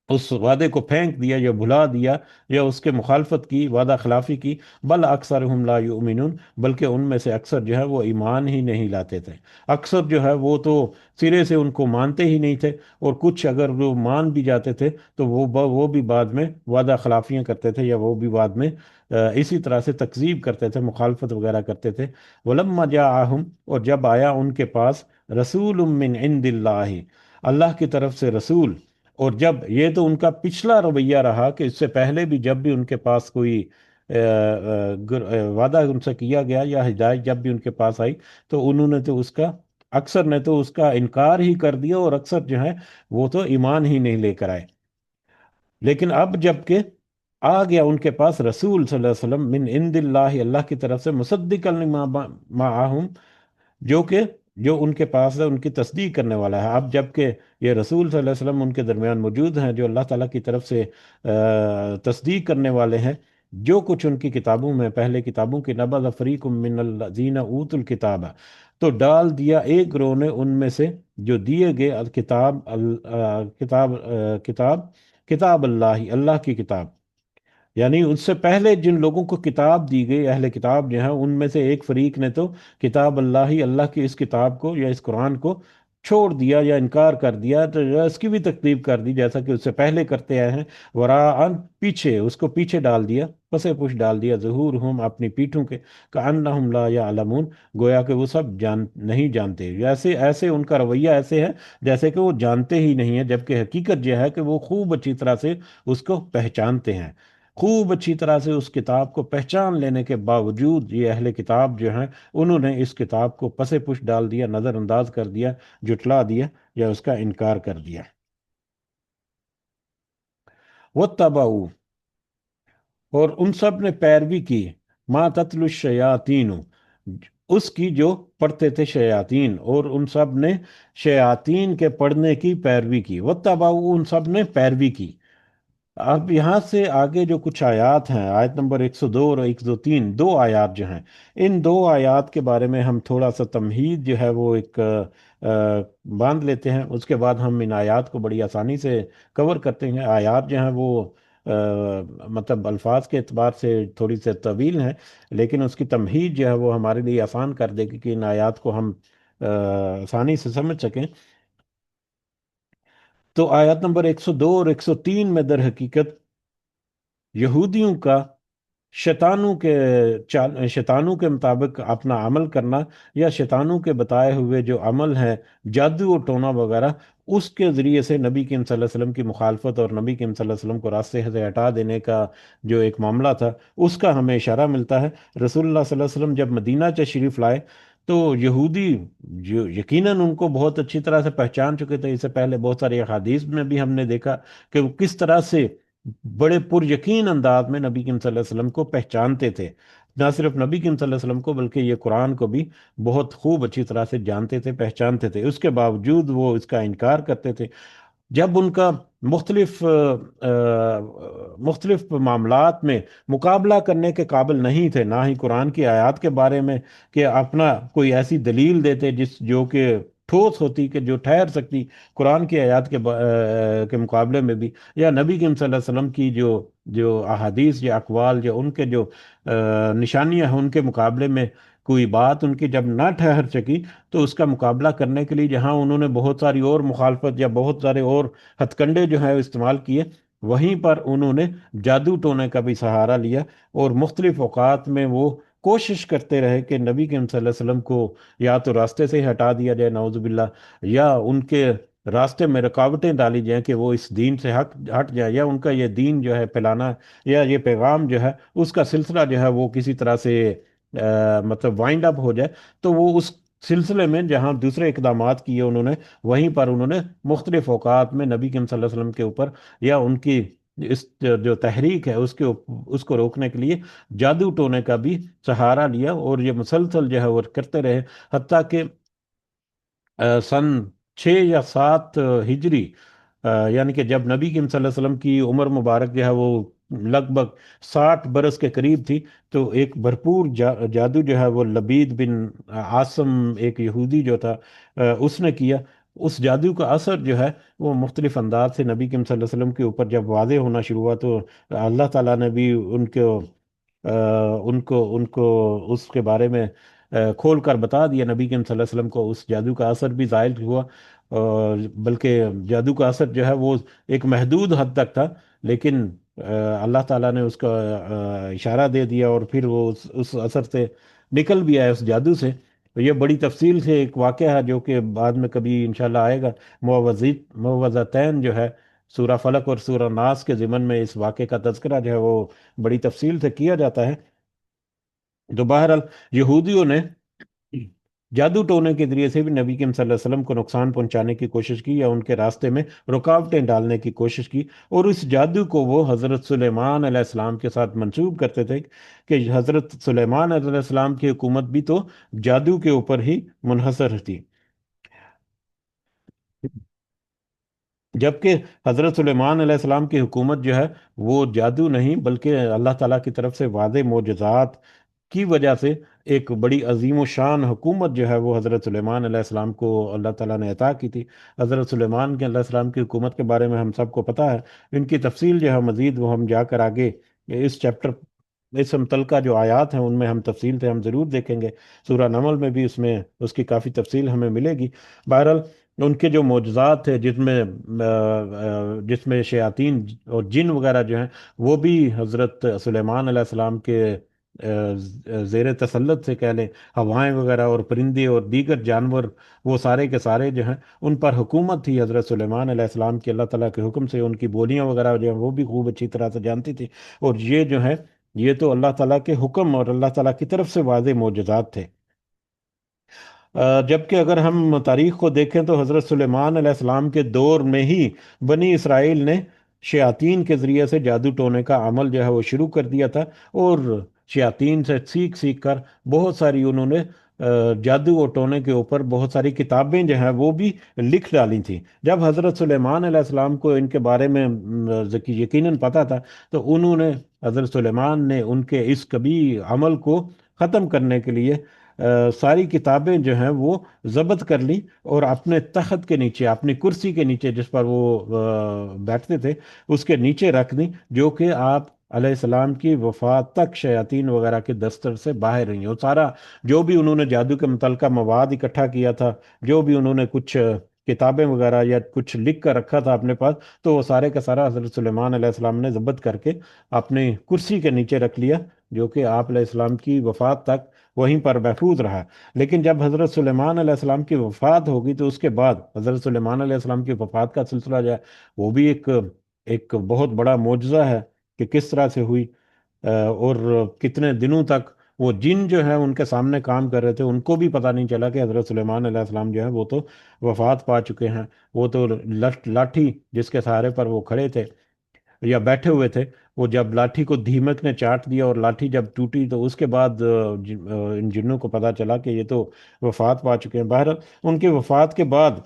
اس وعدے کو پھینک دیا یا بھلا دیا یا اس کے مخالفت کی، وعدہ خلافی کی۔ بل اکثرہم لا یؤمنون، بلکہ ان میں سے اکثر جو ہے وہ ایمان ہی نہیں لاتے تھے۔ اکثر جو ہے وہ تو سرے سے ان کو مانتے ہی نہیں تھے، اور کچھ اگر وہ مان بھی جاتے تھے تو وہ بھی بعد میں وعدہ خلافیاں کرتے تھے، یا وہ بھی بعد میں اسی طرح سے تکذیب کرتے تھے، مخالفت وغیرہ کرتے تھے۔ ولما جاءہم، اور جب آیا ان کے پاس، رسول من عند اللہ، اللہ کی طرف سے رسول، اور جب یہ تو ان کا پچھلا رویہ رہا کہ اس سے پہلے بھی جب بھی ان کے پاس کوئی وعدہ ان سے کیا گیا یا ہدایت جب بھی ان کے پاس آئی، تو انہوں نے تو اس کا، اکثر نے تو اس کا انکار ہی کر دیا، اور اکثر جو ہے وہ تو ایمان ہی نہیں لے کر آئے۔ لیکن اب جب کہ آ گیا ان کے پاس رسول صلی اللہ علیہ وسلم من عند اللہ، اللہ کی طرف سے، مصدقا لما معہم، جو کہ جو ان کے پاس ہے ان کی تصدیق کرنے والا ہے۔ اب جب کہ یہ رسول صلی اللہ علیہ وسلم ان کے درمیان موجود ہیں جو اللہ تعالیٰ کی طرف سے تصدیق کرنے والے ہیں جو کچھ ان کی کتابوں میں، پہلے کتابوں کی، نبذ فریق من الذین اوتوا الکتاب، تو ڈال دیا ایک گروہ نے ان میں سے جو دیے گئے کتاب، کتاب کتاب اللہ، اللہ کی کتاب، یعنی اس سے پہلے جن لوگوں کو کتاب دی گئی، اہل کتاب جو ہیں، ان میں سے ایک فریق نے تو کتاب اللہ ہی، اللہ کی اس کتاب کو یا اس قرآن کو چھوڑ دیا یا انکار کر دیا، تو یا اس کی بھی تکذیب کر دی جیسا کہ اس سے پہلے کرتے آئے ہیں۔ وراءن، پیچھے، اس کو پیچھے ڈال دیا، پسے پش ڈال دیا، ظہورہم، اپنی پیٹھوں کے، کأنہم لا یعلمون، گویا کہ وہ سب نہیں جانتے، ایسے ایسے ان کا رویہ ایسے ہے جیسے کہ وہ جانتے ہی نہیں ہیں، جبکہ حقیقت یہ ہے کہ وہ خوب اچھی طرح سے اس کو پہچانتے ہیں۔ خوب اچھی طرح سے اس کتاب کو پہچان لینے کے باوجود یہ اہل کتاب جو ہیں انہوں نے اس کتاب کو پس پش ڈال دیا، نظر انداز کر دیا، جٹلا دیا یا اس کا انکار کر دیا۔ واتبعوا، اور ان سب نے پیروی کی، ما تتلو الشیاطین، اس کی جو پڑھتے تھے شیاطین، اور ان سب نے شیاطین کے پڑھنے کی پیروی کی۔ واتبعوا، ان سب نے پیروی کی۔ اب یہاں سے آگے جو کچھ آیات ہیں، آیت نمبر 102 اور 103، دو آیات جو ہیں، ان دو آیات کے بارے میں ہم تھوڑا سا تمہید جو ہے وہ ایک باندھ لیتے ہیں، اس کے بعد ہم ان آیات کو بڑی آسانی سے کور کرتے ہیں۔ آیات جو ہیں وہ مطلب الفاظ کے اعتبار سے تھوڑی سی طویل ہیں، لیکن اس کی تمہید جو ہے وہ ہمارے لیے آسان کر دے گی کہ ان آیات کو ہم آسانی سے سمجھ سکیں۔ تو آیات نمبر 102 اور 103 میں در حقیقت یہودیوں کا شیطانوں کے مطابق اپنا عمل کرنا، یا شیطانوں کے بتائے ہوئے جو عمل ہیں، جادو اور ٹونا وغیرہ، اس کے ذریعے سے نبی کریم صلی اللہ علیہ وسلم کی مخالفت اور نبی کریم صلی اللہ علیہ وسلم کو راستے سے ہٹا دینے کا جو ایک معاملہ تھا، اس کا ہمیں اشارہ ملتا ہے۔ رسول اللہ صلی اللہ علیہ وسلم جب مدینہ تشریف لائے تو یہودی جو یقیناً ان کو بہت اچھی طرح سے پہچان چکے تھے، اس سے پہلے بہت ساری احادیث میں بھی ہم نے دیکھا کہ وہ کس طرح سے بڑے پر یقین انداز میں نبی کریم صلی اللہ علیہ وسلم کو پہچانتے تھے۔ نہ صرف نبی کریم صلی اللہ علیہ وسلم کو بلکہ یہ قرآن کو بھی بہت خوب اچھی طرح سے جانتے تھے، پہچانتے تھے، اس کے باوجود وہ اس کا انکار کرتے تھے۔ جب ان کا مختلف مختلف معاملات میں مقابلہ کرنے کے قابل نہیں تھے، نہ ہی قرآن کی آیات کے بارے میں کہ اپنا کوئی ایسی دلیل دیتے جو کہ ٹھوس ہوتی، کہ جو ٹھہر سکتی قرآن کی آیات کے مقابلے میں بھی، یا نبی کریم صلی اللہ علیہ وسلم کی جو جو احادیث یا اقوال یا ان کے جو نشانیاں ہیں ان کے مقابلے میں کوئی بات ان کی جب نہ ٹھہر سکی، تو اس کا مقابلہ کرنے کے لیے جہاں انہوں نے بہت ساری اور مخالفت یا بہت سارے اور ہتھ کنڈے جو ہیں استعمال کیے، وہیں پر انہوں نے جادو ٹونے کا بھی سہارا لیا، اور مختلف اوقات میں وہ کوشش کرتے رہے کہ نبی کریم صلی اللہ علیہ وسلم کو یا تو راستے سے ہٹا دیا جائے نعوذ باللہ، یا ان کے راستے میں رکاوٹیں ڈالی جائیں کہ وہ اس دین سے ہٹ جائے، یا ان کا یہ دین جو ہے پھیلانا، یا یہ پیغام جو ہے اس کا سلسلہ جو ہے وہ کسی طرح سے مطلب وائنڈ اپ ہو جائے۔ تو وہ اس سلسلے میں جہاں دوسرے اقدامات کیے انہوں نے، وہیں پر انہوں نے مختلف اوقات میں نبی کریم صلی اللہ علیہ وسلم کے اوپر یا ان کی اس جو تحریک ہے اس کو روکنے کے لیے جادو ٹونے کا بھی سہارا لیا، اور یہ مسلسل جو ہے وہ کرتے رہے، حتیٰ کہ سن 6 یا 7 ہجری، یعنی کہ جب نبی کریم صلی اللہ علیہ وسلم کی عمر مبارک جو ہے وہ لگ بھگ 60 برس کے قریب تھی، تو ایک بھرپور جادو جو ہے وہ لبید بن عاصم ایک یہودی جو تھا اس نے کیا۔ اس جادو کا اثر جو ہے وہ مختلف انداز سے نبی کریم صلی اللہ علیہ وسلم کے اوپر جب واضح ہونا شروع ہوا، تو اللہ تعالیٰ نے بھی ان کو اس کے بارے میں کھول کر بتا دیا، نبی کریم صلی اللہ علیہ وسلم کو اس جادو کا اثر بھی ظاہر ہوا، اور بلکہ جادو کا اثر جو ہے وہ ایک محدود حد تک تھا، لیکن اللہ تعالیٰ نے اس کا اشارہ دے دیا، اور پھر وہ اس اثر سے نکل بھی آئے، اس جادو سے۔ تو یہ بڑی تفصیل سے ایک واقعہ ہے جو کہ بعد میں کبھی انشاءاللہ آئے گا۔ معوذتین جو ہے سورہ فلق اور سورہ ناس کے ضمن میں اس واقعے کا تذکرہ جو ہے وہ بڑی تفصیل سے کیا جاتا ہے۔ تو بہرحال یہودیوں نے جادو ٹونے کے ذریعے سے بھی نبی کریم صلی اللہ علیہ وسلم کو نقصان پہنچانے کی کوشش کی، یا ان کے راستے میں رکاوٹیں ڈالنے کی کوشش کی، اور اس جادو کو وہ حضرت سلیمان علیہ السلام کے ساتھ منسوب کرتے تھے کہ حضرت سلیمان علیہ السلام کی حکومت بھی تو جادو کے اوپر ہی منحصر تھی، جبکہ حضرت سلیمان علیہ السلام کی حکومت جو ہے وہ جادو نہیں بلکہ اللہ تعالیٰ کی طرف سے واضح معجزات کی وجہ سے ایک بڑی عظیم و شان حکومت جو ہے وہ حضرت سلیمان علیہ السلام کو اللہ تعالیٰ نے عطا کی تھی۔ حضرت سلیمان کے علیہ السلام کی حکومت کے بارے میں ہم سب کو پتہ ہے، ان کی تفصیل جو ہے مزید وہ ہم جا کر آگے اس چیپٹر، اس متعلقہ جو آیات ہیں ان میں ہم تفصیل سے ہم ضرور دیکھیں گے، سورہ نمل میں بھی اس کی کافی تفصیل ہمیں ملے گی۔ بہرحال ان کے جو معجزات تھے جس میں شیاطین اور جن وغیرہ جو ہیں وہ بھی حضرت سلیمان علیہ السلام کے زیر تسلط سے کہہ لیں، ہوائیں وغیرہ اور پرندے اور دیگر جانور، وہ سارے کے سارے جو ہیں ان پر حکومت تھی حضرت سلیمان علیہ السلام کی، اللہ تعالیٰ کے حکم سے ان کی بولیاں وغیرہ جو ہیں وہ بھی خوب اچھی طرح سے جانتی تھی، اور یہ جو ہے یہ تو اللہ تعالیٰ کے حکم اور اللہ تعالیٰ کی طرف سے واضح معجزات تھے۔ جبکہ اگر ہم تاریخ کو دیکھیں تو حضرت سلیمان علیہ السلام کے دور میں ہی بنی اسرائیل نے شیاطین کے ذریعے سے جادو ٹونے کا عمل جو ہے وہ شروع کر دیا تھا، اور شیاطین سے سیکھ سیکھ کر بہت ساری انہوں نے جادو اور ٹونے کے اوپر بہت ساری کتابیں جو ہیں وہ بھی لکھ ڈالی تھیں۔ جب حضرت سلیمان علیہ السلام کو ان کے بارے میں یقیناً پتہ تھا، تو انہوں نے حضرت سلیمان نے ان کے اس کبھی عمل کو ختم کرنے کے لیے ساری کتابیں جو ہیں وہ ضبط کر لی، اور اپنے تخت کے نیچے، اپنی کرسی کے نیچے جس پر وہ بیٹھتے تھے اس کے نیچے رکھ دیں، جو کہ آپ علیہ السلام کی وفات تک شیاطین وغیرہ کے دستر سے باہر رہی ہیں۔ اور سارا جو بھی انہوں نے جادو کے متعلقہ مواد اکٹھا کیا تھا، جو بھی انہوں نے کچھ کتابیں وغیرہ یا کچھ لکھ کر رکھا تھا اپنے پاس، تو وہ سارے کا سارا حضرت سلیمان علیہ السلام نے ضبط کر کے اپنی کرسی کے نیچے رکھ لیا، جو کہ آپ علیہ السلام کی وفات تک وہیں پر محفوظ رہا۔ لیکن جب حضرت سلیمان علیہ السلام کی وفات ہوگی تو اس کے بعد حضرت سلیمان علیہ السلام کی وفات کا سلسلہ جو ہے وہ بھی ایک بہت بڑا معجزہ ہے کہ کس طرح سے ہوئی، اور کتنے دنوں تک وہ جن جو ہے ان کے سامنے کام کر رہے تھے، ان کو بھی پتہ نہیں چلا کہ حضرت سلیمان علیہ السلام جو ہے وہ تو وفات پا چکے ہیں۔ وہ تو لاٹھی جس کے سہارے پر وہ کھڑے تھے یا بیٹھے ہوئے تھے، وہ جب لاٹھی کو دھیمک نے چاٹ دیا اور لاٹھی جب ٹوٹی تو اس کے بعد ان جنوں کو پتا چلا کہ یہ تو وفات پا چکے ہیں۔ بہرحال ان کی وفات کے بعد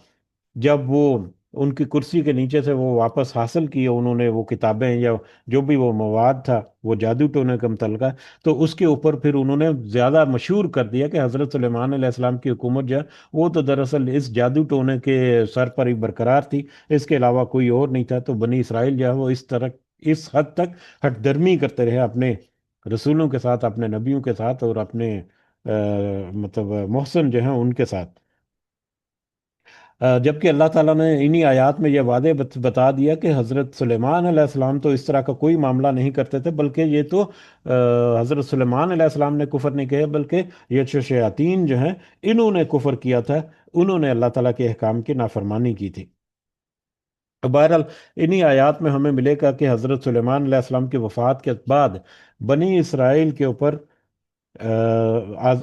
جب وہ ان کی کرسی کے نیچے سے وہ واپس حاصل کی، انہوں نے وہ کتابیں یا جو بھی وہ مواد تھا وہ جادو ٹونے کا متعلقہ، تو اس کے اوپر پھر انہوں نے زیادہ مشہور کر دیا کہ حضرت سلیمان علیہ السلام کی حکومت جو ہے وہ تو دراصل اس جادو ٹونے کے سر پر ہی برقرار تھی، اس کے علاوہ کوئی اور نہیں تھا۔ تو بنی اسرائیل جو ہے وہ اس طرح اس حد تک ہٹ درمی کرتے رہے اپنے رسولوں کے ساتھ، اپنے نبیوں کے ساتھ، اور اپنے مطلب محسن جو ہیں ان کے ساتھ۔ جبکہ اللہ تعالیٰ نے انہی آیات میں یہ واضح بتا دیا کہ حضرت سلیمان علیہ السلام تو اس طرح کا کوئی معاملہ نہیں کرتے تھے، بلکہ یہ تو حضرت سلیمان علیہ السلام نے کفر نہیں کیا، بلکہ یہ جو شیاطین جو ہیں انہوں نے کفر کیا تھا، انہوں نے اللہ تعالیٰ کے احکام کی نافرمانی کی تھی۔ بہرحال انہی آیات میں ہمیں ملے گا کہ حضرت سلیمان علیہ السلام کی وفات کے بعد بنی اسرائیل کے اوپر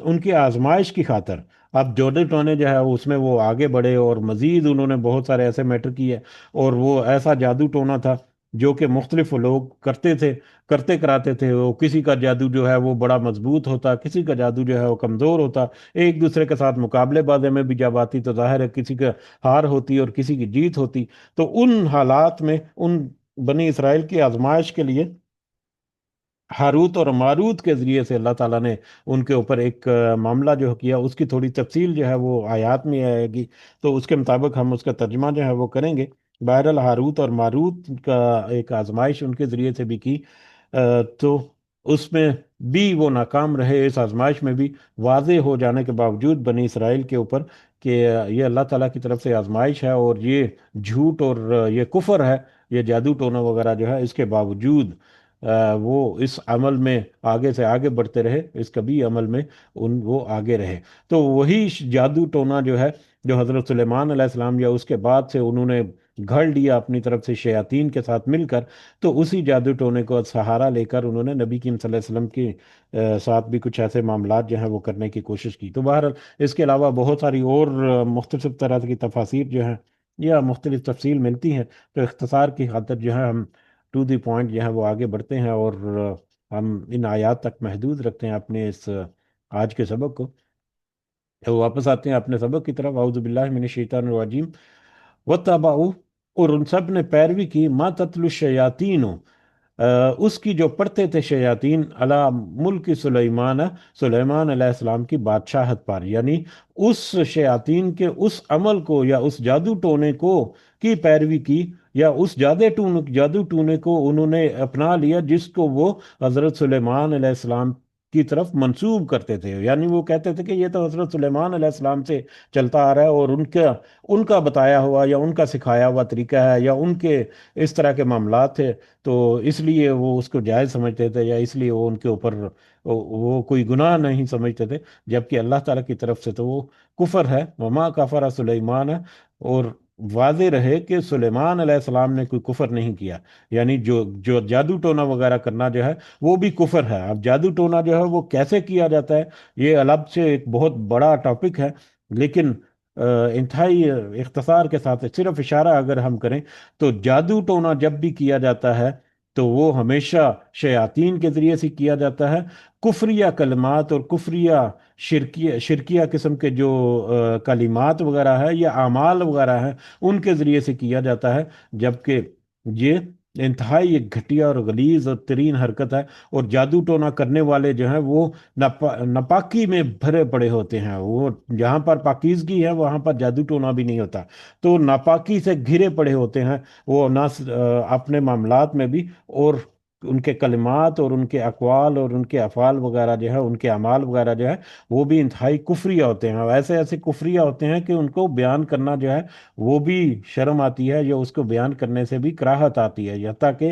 ان کی آزمائش کی خاطر اب جوڈے ٹونے جو ہے اس میں وہ آگے بڑھے، اور مزید انہوں نے بہت سارے ایسے میٹر کیے، اور وہ ایسا جادو ٹونا تھا جو کہ مختلف لوگ کرتے تھے، کرتے کراتے تھے۔ وہ کسی کا جادو جو ہے وہ بڑا مضبوط ہوتا، کسی کا جادو جو ہے وہ کمزور ہوتا، ایک دوسرے کے ساتھ مقابلے بازی میں بھی جب آتی تو ظاہر ہے کسی کا ہار ہوتی اور کسی کی جیت ہوتی۔ تو ان حالات میں ان بنی اسرائیل کی آزمائش کے لیے ہاروت اور ماروت کے ذریعے سے اللہ تعالیٰ نے ان کے اوپر ایک معاملہ جو کیا، اس کی تھوڑی تفصیل جو ہے وہ آیات میں آئے گی، تو اس کے مطابق ہم اس کا ترجمہ جو ہے وہ کریں گے۔ بہرحال ہاروت اور ماروت کا ایک آزمائش ان کے ذریعے سے بھی کی، تو اس میں بھی وہ ناکام رہے۔ اس آزمائش میں بھی واضح ہو جانے کے باوجود بنی اسرائیل کے اوپر کہ یہ اللہ تعالیٰ کی طرف سے آزمائش ہے، اور یہ جھوٹ اور یہ کفر ہے، یہ جادو ٹونا وغیرہ جو ہے، اس کے باوجود وہ اس عمل میں آگے سے آگے بڑھتے رہے، اس کبھی عمل میں وہ آگے رہے۔ تو وہی جادو ٹونا جو ہے جو حضرت سلیمان علیہ السلام یا اس کے بعد سے انہوں نے گھڑ لیا اپنی طرف سے شیاطین کے ساتھ مل کر، تو اسی جادو ٹونے کو سہارا لے کر انہوں نے نبی کریم صلی اللہ علیہ وسلم کے ساتھ بھی کچھ ایسے معاملات جو ہیں وہ کرنے کی کوشش کی۔ تو بہرحال اس کے علاوہ بہت ساری اور مختلف طرح کی تفاسیر جو ہیں یا مختلف تفصیل ملتی ہیں، تو اختصار کی خاطر جو ہے ہم ٹو دی پوائنٹ جو ہے وہ آگے بڑھتے ہیں، اور ہم ان آیات تک محدود رکھتے ہیں اپنے اس آج کے سبق کو۔ تو واپس آتے ہیں اپنے سبق کی طرف۔ اعوذ باللہ من الشیطان الرجیم۔ وَاتَّبَعُوا، اور ان سب نے پیروی کی، ما تتلو الشیاطین، اس کی جو پڑھتے تھے شیاطین، علی ملک سلیمان، سلیمان علیہ السلام کی بادشاہت پر، یعنی اس شیاطین کے اس عمل کو یا اس جادو ٹونے کو کی پیروی کی، یا اس جادو ٹونے کو انہوں نے اپنا لیا جس کو وہ حضرت سلیمان علیہ السلام کی طرف منسوب کرتے تھے۔ یعنی وہ کہتے تھے کہ یہ تو حضرت سلیمان علیہ السلام سے چلتا آ رہا ہے، اور ان کا بتایا ہوا یا ان کا سکھایا ہوا طریقہ ہے، یا ان کے اس طرح کے معاملات تھے، تو اس لیے وہ اس کو جائز سمجھتے تھے، یا اس لیے وہ ان کے اوپر وہ کوئی گناہ نہیں سمجھتے تھے، جبکہ اللہ تعالیٰ کی طرف سے تو وہ کفر ہے۔ وما کفر سلیمان ہے، اور واضح رہے کہ سلیمان علیہ السلام نے کوئی کفر نہیں کیا، یعنی جو جو جادو ٹونا وغیرہ کرنا جو ہے وہ بھی کفر ہے۔ اب جادو ٹونا جو ہے وہ کیسے کیا جاتا ہے یہ الگ سے ایک بہت بڑا ٹاپک ہے، لیکن انتہائی اختصار کے ساتھ صرف اشارہ اگر ہم کریں تو جادو ٹونا جب بھی کیا جاتا ہے تو وہ ہمیشہ شیاطین کے ذریعے سے کیا جاتا ہے۔ کفریہ کلمات اور کفریہ شرکیہ قسم کے جو کلمات وغیرہ ہے یا اعمال وغیرہ ہیں ان کے ذریعے سے کیا جاتا ہے، جبکہ یہ انتہائی ایک گھٹیا اور غلیظ اور ترین حرکت ہے۔ اور جادو ٹونا کرنے والے جو ہیں وہ ناپاکی میں بھرے پڑے ہوتے ہیں، وہ جہاں پر پاکیزگی ہے وہاں پر جادو ٹونا بھی نہیں ہوتا، تو ناپاکی سے گھرے پڑے ہوتے ہیں وہ، اپنے معاملات میں بھی، اور ان کے کلمات اور ان کے اقوال اور ان کے افعال وغیرہ جو ہے، ان کے اعمال وغیرہ جو ہے وہ بھی انتہائی کفریہ ہوتے ہیں، اور ایسے ایسے کفریہ ہوتے ہیں کہ ان کو بیان کرنا جو ہے وہ بھی شرم آتی ہے، یا اس کو بیان کرنے سے بھی کراہت آتی ہے، یہاں تک کہ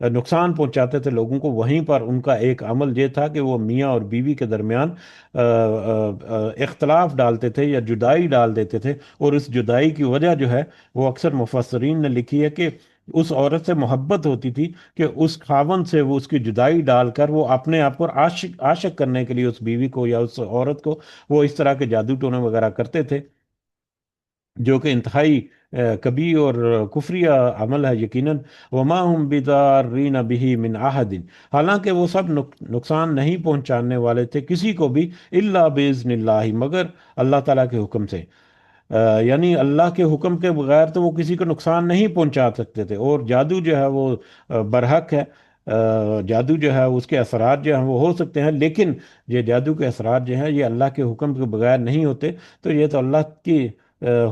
نقصان پہنچاتے تھے لوگوں کو، وہیں پر ان کا ایک عمل یہ تھا کہ وہ میاں اور بیوی کے درمیان اختلاف ڈالتے تھے یا جدائی ڈال دیتے تھے، اور اس جدائی کی وجہ جو ہے وہ اکثر مفسرین نے لکھی ہے کہ اس عورت سے محبت ہوتی تھی کہ اس خاوند سے وہ اس کی جدائی ڈال کر وہ اپنے آپ پر عاشق کرنے کے لیے اس بیوی کو یا اس عورت کو وہ اس طرح کے جادو ٹونے وغیرہ کرتے تھے، جو کہ انتہائی کبیر اور کفری عمل ہے یقیناً۔ وما ہم بضارین بہ من احد، حالانکہ وہ سب نقصان نہیں پہنچانے والے تھے کسی کو بھی، الا باذن اللہ، مگر اللہ تعالیٰ کے حکم سے۔ یعنی اللہ کے حکم کے بغیر تو وہ کسی کو نقصان نہیں پہنچا سکتے تھے، اور جادو جو ہے وہ برحق ہے۔ جادو جو ہے اس کے اثرات جو ہیں وہ ہو سکتے ہیں، لیکن یہ جادو کے اثرات جو ہیں یہ اللہ کے حکم کے بغیر نہیں ہوتے۔ تو یہ تو اللہ کی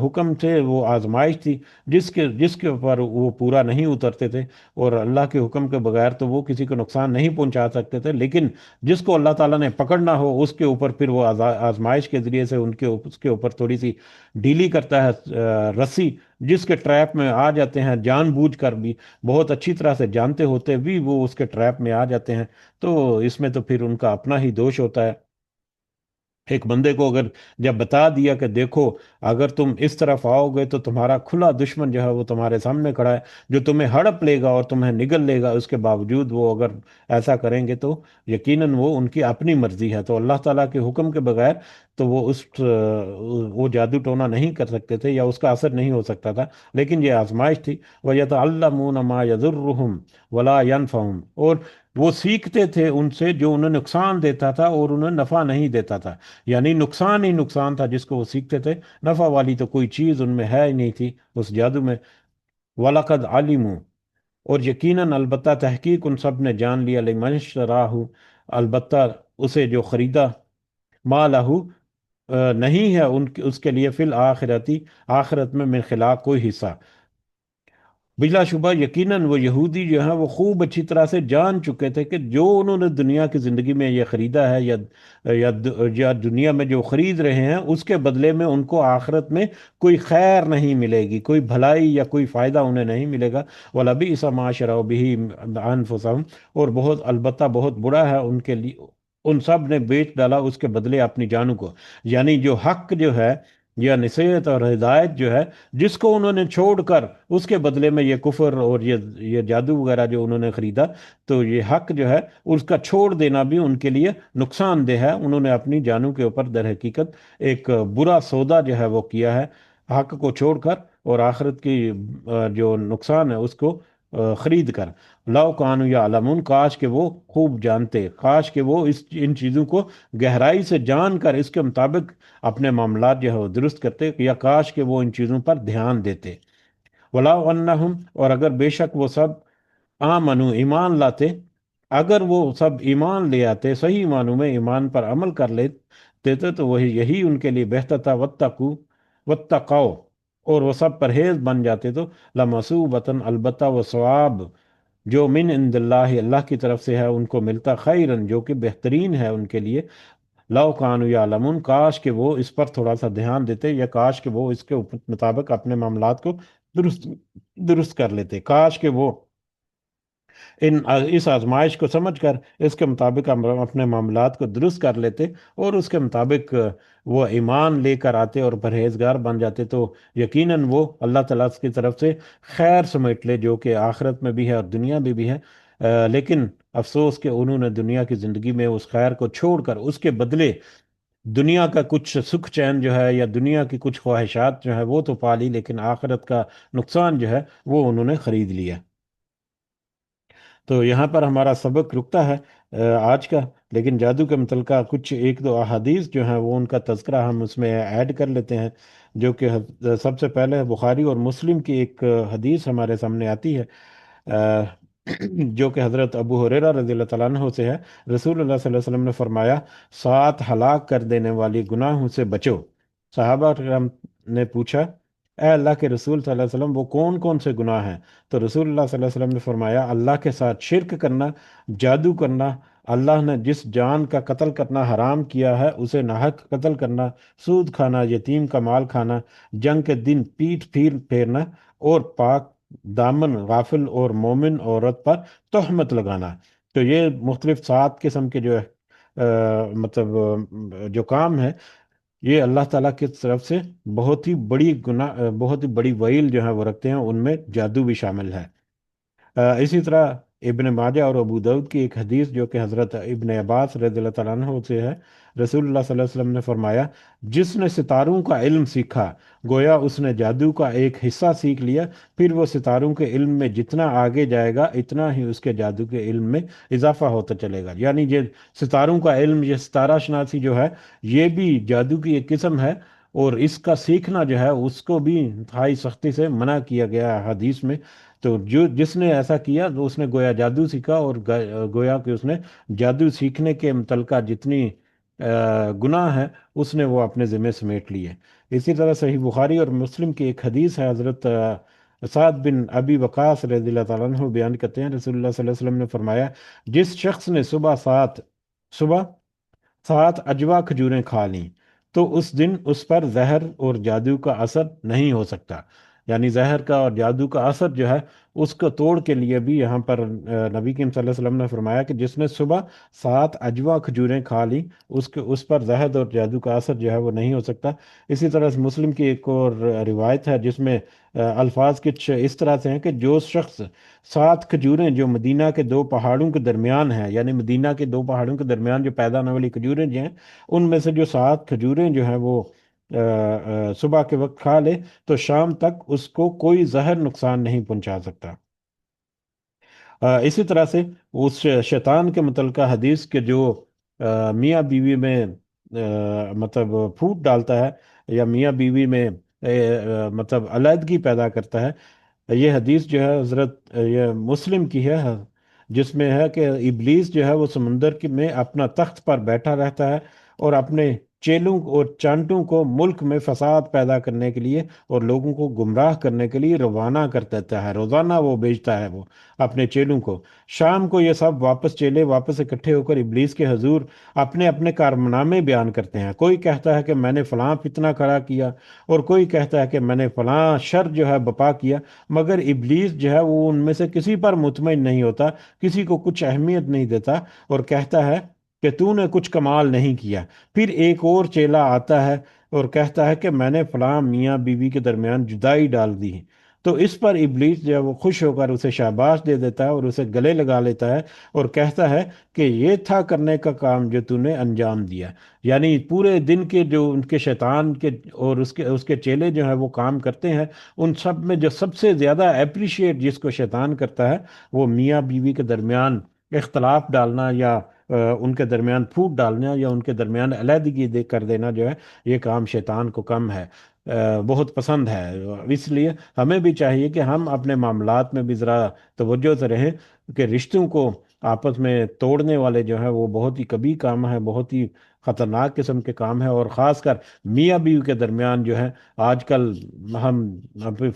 حکم سے وہ آزمائش تھی جس کے اوپر وہ پورا نہیں اترتے تھے، اور اللہ کے حکم کے بغیر تو وہ کسی کو نقصان نہیں پہنچا سکتے تھے، لیکن جس کو اللہ تعالیٰ نے پکڑنا ہو اس کے اوپر پھر وہ آزمائش کے ذریعے سے اس کے اوپر تھوڑی سی ڈھیلی کرتا ہے رسی، جس کے ٹریپ میں آ جاتے ہیں جان بوجھ کر بھی، بہت اچھی طرح سے جانتے ہوتے بھی وہ اس کے ٹریپ میں آ جاتے ہیں، تو اس میں تو پھر ان کا اپنا ہی دوش ہوتا ہے۔ ایک بندے کو اگر جب بتا دیا کہ دیکھو اگر تم اس طرف آؤ گے تو تمہارا کھلا دشمن جو ہے وہ تمہارے سامنے کھڑا ہے، جو تمہیں ہڑپ لے گا اور تمہیں نگل لے گا، اس کے باوجود وہ اگر ایسا کریں گے تو یقیناً وہ ان کی اپنی مرضی ہے، تو اللہ تعالیٰ کے حکم کے بغیر تو وہ جادو ٹونا نہیں کر سکتے تھے یا اس کا اثر نہیں ہو سکتا تھا، لیکن یہ آزمائش تھی۔ وَيَتَعَلَّمُونَ مَا يَضُرُّهُمْ وَلَا يَنفَعُهُمْ، اور وہ سیکھتے تھے ان سے جو انہیں نقصان دیتا تھا اور انہیں نفع نہیں دیتا تھا، یعنی نقصان ہی نقصان تھا جس کو وہ سیکھتے تھے، نفع والی تو کوئی چیز ان میں ہے ہی نہیں تھی اس جادو میں۔ وَلَقَدْ عَلِمُوا، اور یقیناً البتہ تحقیق ان سب نے جان لیا، لمن اشتراہ، البتہ اسے جو خریدا، ما لہو، نہیں ہے اس کے لیے فی الآخرتی، آخرت میں من خلاق کوئی حصہ۔ بلا شبہ یقیناً وہ یہودی جو ہیں وہ خوب اچھی طرح سے جان چکے تھے کہ جو انہوں نے دنیا کی زندگی میں یہ خریدا ہے یا دنیا میں جو خرید رہے ہیں، اس کے بدلے میں ان کو آخرت میں کوئی خیر نہیں ملے گی، کوئی بھلائی یا کوئی فائدہ انہیں نہیں ملے گا۔ وَلَبِئْسَ مَا شَرَوْا بِهِ أَنفُسَهُمْ، اور البتہ بہت برا ہے ان کے لیے، ان سب نے بیچ ڈالا اس کے بدلے اپنی جانوں کو، یعنی جو حق جو ہے یا نصیحت اور ہدایت جو ہے جس کو انہوں نے چھوڑ کر اس کے بدلے میں یہ کفر اور یہ جادو وغیرہ جو انہوں نے خریدا، تو یہ حق جو ہے اس کا چھوڑ دینا بھی ان کے لیے نقصان دہ ہے۔ انہوں نے اپنی جانوں کے اوپر در حقیقت ایک برا سودا جو ہے وہ کیا ہے، حق کو چھوڑ کر اور آخرت کی جو نقصان ہے اس کو خرید کر۔ لو کانوا یعلمون، کاش کہ وہ خوب جانتے، کاش کہ وہ ان چیزوں کو گہرائی سے جان کر اس کے مطابق اپنے معاملات جو ہے وہ درست کرتے، یا کاش کہ وہ ان چیزوں پر دھیان دیتے۔ وَلَوْ أَنَّهُمْ، اور اگر بے شک وہ سب آمنو ایمان لاتے، اگر وہ سب ایمان لے آتے، صحیح معنوں میں ایمان پر عمل کر لیتے تو وہی یہی ان کے لیے بہتر تھا۔ واتقوا، اور وہ سب پرہیز بن جاتے تو لمثوبۃ، البتہ وہ ثواب جو من عند اللہ، اللہ کی طرف سے ہے ان کو ملتا، خیرن، جو کہ بہترین ہے ان کے لیے۔ لو کانوا یعلمون، کاش کہ وہ اس پر تھوڑا سا دھیان دیتے، یا کاش کہ وہ اس کے مطابق اپنے معاملات کو درست درست کر لیتے، کاش کہ وہ اس آزمائش کو سمجھ کر اس کے مطابق ہم اپنے معاملات کو درست کر لیتے اور اس کے مطابق وہ ایمان لے کر آتے اور پرہیزگار بن جاتے، تو یقیناً وہ اللہ تعالیٰ کی طرف سے خیر سمیٹ لے، جو کہ آخرت میں بھی ہے اور دنیا میں بھی ہے۔ لیکن افسوس کہ انہوں نے دنیا کی زندگی میں اس خیر کو چھوڑ کر اس کے بدلے دنیا کا کچھ سکھ چین جو ہے یا دنیا کی کچھ خواہشات جو ہے وہ تو پا لی، لیکن آخرت کا نقصان جو ہے وہ انہوں نے خرید لیا۔ تو یہاں پر ہمارا سبق رکتا ہے آج کا، لیکن جادو کے متعلقہ کچھ ایک دو احادیث جو ہیں وہ ان کا تذکرہ ہم اس میں ایڈ کر لیتے ہیں، جو کہ سب سے پہلے بخاری اور مسلم کی ایک حدیث ہمارے سامنے آتی ہے، آ، جو کہ حضرت ابو ہریرہ رضی اللہ تعالیٰ عنہ سے ہے۔ رسول اللہ صلی اللہ علیہ وسلم نے فرمایا، 7 ہلاک کر دینے والی گناہوں سے بچو۔ صحابہ کرام نے پوچھا، اے اللہ کے رسول صلی اللہ علیہ وسلم وہ کون کون سے گناہ ہیں؟ تو رسول اللہ صلی اللہ علیہ وسلم نے فرمایا، اللہ کے ساتھ شرک کرنا، جادو کرنا، اللہ نے جس جان کا قتل کرنا حرام کیا ہے اسے ناحق قتل کرنا، سود کھانا، یتیم کا مال کھانا، جنگ کے دن پیٹھ پھیرنا، اور پاک دامن غافل اور مومن عورت پر تہمت لگانا۔ تو یہ مختلف 7 قسم کے جو ہے مطلب جو کام ہے، یہ اللہ تعالیٰ کی طرف سے بہت ہی بڑی گناہ، بہت ہی بڑی وعید جو ہے وہ رکھتے ہیں، ان میں جادو بھی شامل ہے۔ اسی طرح ابن ماجہ اور ابو داود کی ایک حدیث جو کہ حضرت ابن عباس رضی اللہ تعالیٰ عنہ سے ہے، رسول اللہ صلی اللہ علیہ وسلم نے فرمایا، جس نے ستاروں کا علم سیکھا، گویا اس نے جادو کا ایک حصہ سیکھ لیا، پھر وہ ستاروں کے علم میں جتنا آگے جائے گا اتنا ہی اس کے جادو کے علم میں اضافہ ہوتا چلے گا۔ یعنی یہ ستاروں کا علم، یہ ستارہ شناسی جو ہے، یہ بھی جادو کی ایک قسم ہے، اور اس کا سیکھنا جو ہے اس کو بھی انتہائی سختی سے منع کیا گیا ہے حدیث میں۔ تو جس نے ایسا کیا تو اس نے گویا جادو سیکھا، اور گویا کہ اس نے جادو سیکھنے کے متعلقہ جتنی گناہ ہے اس نے وہ اپنے ذمہ سمیٹ لیے۔ اسی طرح صحیح بخاری اور مسلم کی ایک حدیث ہے، حضرت سعد بن ابی وقاص رضی اللہ تعالیٰ عنہ بیان کرتے ہیں، رسول اللہ صلی اللہ علیہ وسلم نے فرمایا، جس شخص نے صبح 7 اجوا کھجوریں کھا لیں تو اس دن اس پر زہر اور جادو کا اثر نہیں ہو سکتا۔ یعنی زہر کا اور جادو کا اثر جو ہے اس کو توڑ کے لیے بھی یہاں پر نبی کریم صلی اللہ علیہ وسلم نے فرمایا کہ جس نے صبح 7 اجوا کھجوریں کھا لی، اس پر زہر اور جادو کا اثر جو ہے وہ نہیں ہو سکتا۔ اسی طرح سے مسلم کی ایک اور روایت ہے جس میں الفاظ کچھ اس طرح سے ہیں کہ جو شخص 7 کھجوریں جو مدینہ کے 2 پہاڑوں کے درمیان ہیں، یعنی مدینہ کے 2 پہاڑوں کے درمیان جو پیدا ہونے والی کھجوریں جو ہیں، ان میں سے جو 7 کھجوریں جو ہیں وہ صبح کے وقت کھا لے تو شام تک اس کو کوئی زہر نقصان نہیں پہنچا سکتا۔ اسی طرح سے اس شیطان کے متعلقہ حدیث کے جو میاں بیوی میں مطلب پھوٹ ڈالتا ہے، یا میاں بیوی میں مطلب علیحدگی پیدا کرتا ہے، یہ حدیث جو ہے حضرت یہ مسلم کی ہے، جس میں ہے کہ ابلیس جو ہے وہ سمندر میں اپنا تخت پر بیٹھا رہتا ہے، اور اپنے چیلوں اور چانٹوں کو ملک میں فساد پیدا کرنے کے لیے اور لوگوں کو گمراہ کرنے کے لیے روانہ کر دیتا ہے۔ روزانہ وہ بھیجتا ہے وہ اپنے چیلوں کو۔ شام کو یہ سب چیلے واپس اکٹھے ہو کر ابلیس کے حضور اپنے اپنے کارنامے بیان کرتے ہیں۔ کوئی کہتا ہے کہ میں نے فلاں فتنہ کھڑا کیا، اور کوئی کہتا ہے کہ میں نے فلاں شر جو ہے بپا کیا، مگر ابلیس جو ہے وہ ان میں سے کسی پر مطمئن نہیں ہوتا، کسی کو کچھ اہمیت نہیں دیتا، اور کہتا ہے کہ تو نے کچھ کمال نہیں کیا۔ پھر ایک اور چیلا آتا ہے اور کہتا ہے کہ میں نے فلاں میاں بیوی کے درمیان جدائی ڈال دی ہے۔ تو اس پر ابلیس جو ہے وہ خوش ہو کر اسے شاباش دے دیتا ہے اور اسے گلے لگا لیتا ہے، اور کہتا ہے کہ یہ تھا کرنے کا کام جو تو نے انجام دیا۔ یعنی پورے دن کے جو ان کے شیطان کے اور اس کے چیلے جو ہیں وہ کام کرتے ہیں، ان سب میں جو سب سے زیادہ اپریشیٹ جس کو شیطان کرتا ہے، وہ میاں بیوی کے درمیان اختلاف ڈالنا، یا ان کے درمیان پھوٹ ڈالنا، یا ان کے درمیان علیحدگی کر دینا جو ہے، یہ کام شیطان کو کم ہے، بہت پسند ہے۔ اس لیے ہمیں بھی چاہیے کہ ہم اپنے معاملات میں بھی ذرا توجہ سے رہیں، کہ رشتوں کو آپس میں توڑنے والے جو ہیں وہ بہت ہی کبھی کام ہے، بہت ہی خطرناک قسم کے کام ہے، اور خاص کر میاں بیوی کے درمیان جو ہے آج کل ہم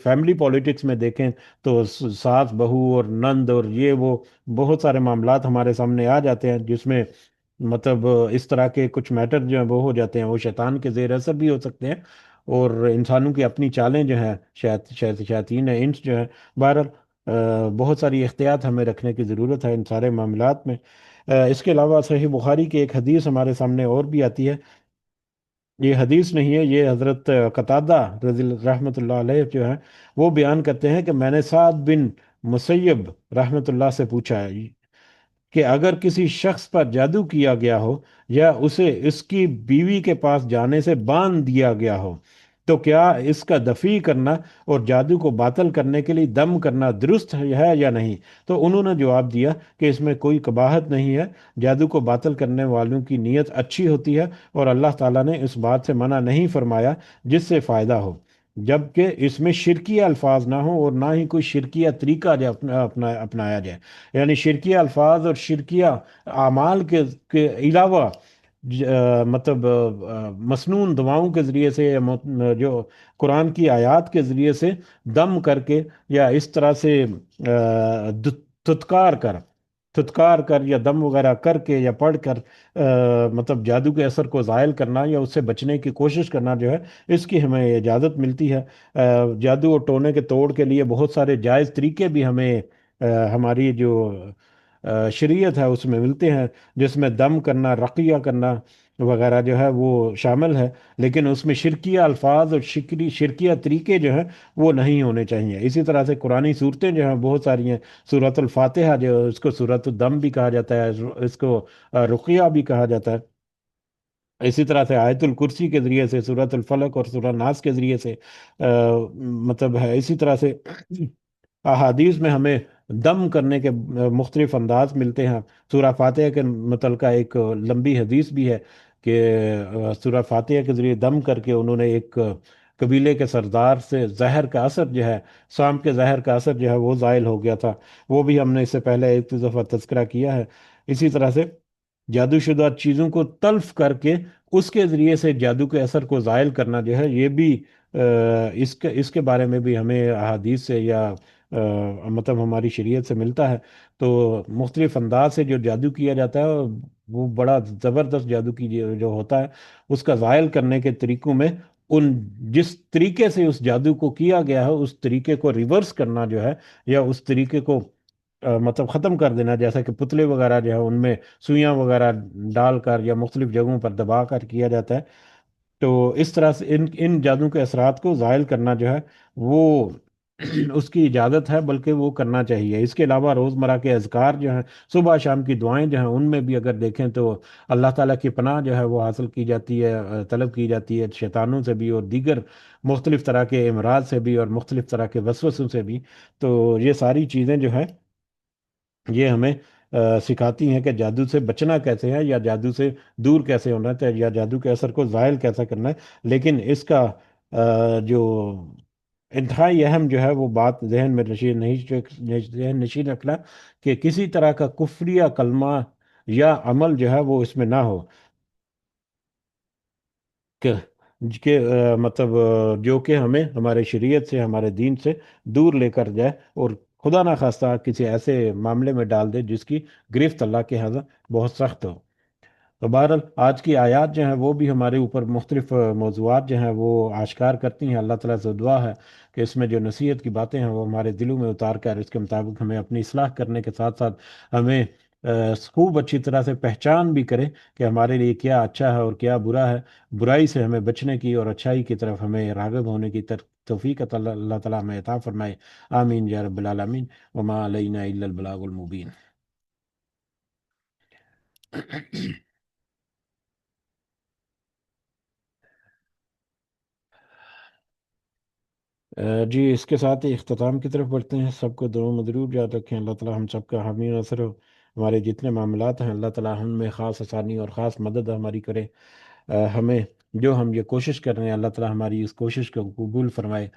فیملی پولیٹکس میں دیکھیں تو ساس بہو اور نند اور یہ وہ بہت سارے معاملات ہمارے سامنے آ جاتے ہیں، جس میں مطلب اس طرح کے کچھ میٹر جو ہیں وہ ہو جاتے ہیں، وہ شیطان کے زیر اثر بھی ہو سکتے ہیں، اور انسانوں کی اپنی چالیں جو ہیں، شیاطین انس جو ہیں۔ بہرحال بہت ساری احتیاط ہمیں رکھنے کی ضرورت ہے ان سارے معاملات میں۔ اس کے علاوہ صحیح بخاری کی ایک حدیث ہمارے سامنے اور بھی آتی ہے، یہ حدیث نہیں ہے، یہ حضرت قتادہ رحمۃ اللہ علیہ جو ہے وہ بیان کرتے ہیں کہ میں نے سعد بن مسیب رحمۃ اللہ سے پوچھا ہے کہ اگر کسی شخص پر جادو کیا گیا ہو، یا اسے اس کی بیوی کے پاس جانے سے باندھ دیا گیا ہو، تو کیا اس کا دفع کرنا اور جادو کو باطل کرنے کے لیے دم کرنا درست ہے یا نہیں؟ تو انہوں نے جواب دیا کہ اس میں کوئی قباحت نہیں ہے، جادو کو باطل کرنے والوں کی نیت اچھی ہوتی ہے، اور اللہ تعالیٰ نے اس بات سے منع نہیں فرمایا جس سے فائدہ ہو، جبکہ اس میں شرکیہ الفاظ نہ ہوں، اور نہ ہی کوئی شرکیہ طریقہ اپنایا جائے۔ یعنی شرکیہ الفاظ اور شرکیہ اعمال کے علاوہ مطلب مسنون دعاؤں کے ذریعے سے، یا جو قرآن کی آیات کے ذریعے سے دم کر کے، یا اس طرح سے دھتکار کر تھتکار کر یا دم وغیرہ کر کے یا پڑھ کر مطلب جادو کے اثر کو زائل کرنا یا اس سے بچنے کی کوشش کرنا جو ہے، اس کی ہمیں اجازت ملتی ہے۔ جادو اور ٹونے کے توڑ کے لیے بہت سارے جائز طریقے بھی ہمیں ہماری جو شریعت ہے اس میں ملتے ہیں، جس میں دم کرنا، رقیہ کرنا وغیرہ جو ہے وہ شامل ہے، لیکن اس میں شرکیہ الفاظ اور شرکیہ طریقے جو ہیں وہ نہیں ہونے چاہیے۔ اسی طرح سے قرآنی صورتیں جو ہیں بہت ساری ہیں، سورۃ الفاتحہ جو اس کو سورۃ الدم بھی کہا جاتا ہے، اس کو رقیہ بھی کہا جاتا ہے۔ اسی طرح سے آیت الکرسی کے ذریعے سے، سورۃ الفلق اور سورہ ناس کے ذریعے سے مطلب ہے۔ اسی طرح سے احادیث میں ہمیں دم کرنے کے مختلف انداز ملتے ہیں۔ سورہ فاتحہ کے متعلقہ ایک لمبی حدیث بھی ہے کہ سورہ فاتحہ کے ذریعے دم کر کے انہوں نے ایک قبیلے کے سردار سے زہر کا اثر جو ہے، سام کے زہر کا اثر جو ہے وہ زائل ہو گیا تھا۔ وہ بھی ہم نے اس سے پہلے ایک دفعہ تذکرہ کیا ہے۔ اسی طرح سے جادو شدہ چیزوں کو تلف کر کے اس کے ذریعے سے جادو کے اثر کو زائل کرنا جو ہے، یہ بھی اس کے بارے میں بھی ہمیں احادیث سے یا مطلب ہماری شریعت سے ملتا ہے۔ تو مختلف انداز سے جو جادو کیا جاتا ہے وہ بڑا زبردست جادو کی جو ہوتا ہے، اس کا زائل کرنے کے طریقوں میں ان جس طریقے سے اس جادو کو کیا گیا ہے اس طریقے کو ریورس کرنا جو ہے، یا اس طریقے کو مطلب ختم کر دینا، جیسا کہ پتلے وغیرہ جو ہے ان میں سوئیاں وغیرہ ڈال کر یا مختلف جگہوں پر دبا کر کیا جاتا ہے۔ تو اس طرح سے ان جادو کے اثرات کو زائل کرنا جو ہے وہ اس کی اجازت ہے، بلکہ وہ کرنا چاہیے۔ اس کے علاوہ روزمرہ کے اذکار جو ہیں، صبح شام کی دعائیں جو ہیں، ان میں بھی اگر دیکھیں تو اللہ تعالیٰ کی پناہ جو ہے وہ حاصل کی جاتی ہے، طلب کی جاتی ہے، شیطانوں سے بھی اور دیگر مختلف طرح کے امراض سے بھی اور مختلف طرح کے وسوسوں سے بھی۔ تو یہ ساری چیزیں جو ہیں یہ ہمیں سکھاتی ہیں کہ جادو سے بچنا کیسے ہے، یا جادو سے دور کیسے ہونا ہے، یا جادو کے اثر کو زائل کیسا کرنا ہے۔ لیکن اس کا جو انتہائی اہم جو ہے وہ بات ذہن میں ذہن نشین رکھنا کہ کسی طرح کا کفریہ کلمہ یا عمل جو ہے وہ اس میں نہ ہو، کہ مطلب جو کہ ہمیں ہمارے شریعت سے، ہمارے دین سے دور لے کر جائے، اور خدا نہ خواستہ کسی ایسے معاملے میں ڈال دے جس کی گرفت اللہ کے ہاں بہت سخت ہو۔ تو بہرحال آج کی آیات جو ہیں وہ بھی ہمارے اوپر مختلف موضوعات جو ہیں وہ آشکار کرتی ہیں۔ اللہ تعالیٰ سے دعا ہے کہ اس میں جو نصیحت کی باتیں ہیں وہ ہمارے دلوں میں اتار کر اس کے مطابق ہمیں اپنی اصلاح کرنے کے ساتھ ساتھ ہمیں خوب اچھی طرح سے پہچان بھی کرے کہ ہمارے لیے کیا اچھا ہے اور کیا برا ہے، برائی سے ہمیں بچنے کی اور اچھائی کی طرف ہمیں راغب ہونے کی توفیق اللہ تعالیٰ ہمیں عطا فرمائے۔ آمین یا رب العالمین۔ وما علینا الا البلاغ المبین۔ جی اس کے ساتھ ہی اختتام کی طرف بڑھتے ہیں۔ سب کو دعا میں ضرور یاد رکھیں۔ اللہ تعالیٰ ہم سب کا حامی و ناصر ہو۔ ہمارے جتنے معاملات ہیں اللہ تعالیٰ ہم میں خاص آسانی اور خاص مدد ہماری کرے۔ ہمیں جو ہم یہ کوشش کر رہے ہیں اللہ تعالیٰ ہماری اس کوشش کو قبول فرمائے،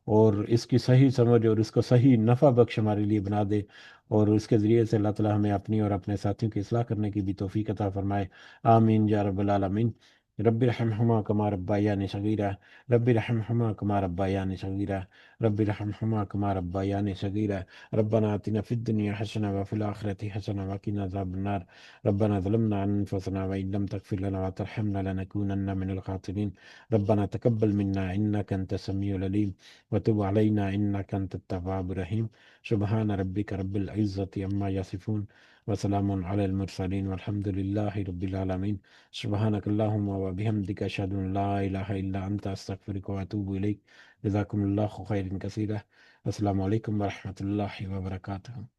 اور اس کی صحیح سمجھ اور اس کو صحیح نفع بخش ہمارے لیے بنا دے، اور اس کے ذریعے سے اللہ تعالیٰ ہمیں اپنی اور اپنے ساتھیوں کی اصلاح کرنے کی بھی توفیق عطا فرمائے۔ آمین یا رب العالمین۔ رب ارحمہما کما ربیانی صغیرہ، رب ارحمہما کما ربیانی صغیرہ، رب ارحمہما کما ربیانی صغیرہ۔ ربنا آتنا فی الدنیا حسنہ وفی الآخرۃ حسنہ وقنا عذاب النار۔ ربنا ظلمنا أنفسنا وإن لم تغفر لنا وترحمنا لنكونن من الخاسرين۔ ربنا تقبل منا إنك أنت السميع العليم وتب علينا إنك أنت التواب الرحيم۔ سبحان ربك رب العزة عما يصفون وسلام على المرسلين والحمد لله رب العالمين۔ سبحانك اللهم وبحمدك أشهد أن لا إله إلا أنت أستغفرك وأتوب إليك۔ جزاكم الله خيرا كثيرا۔ السلام عليكم ورحمة الله وبركاته۔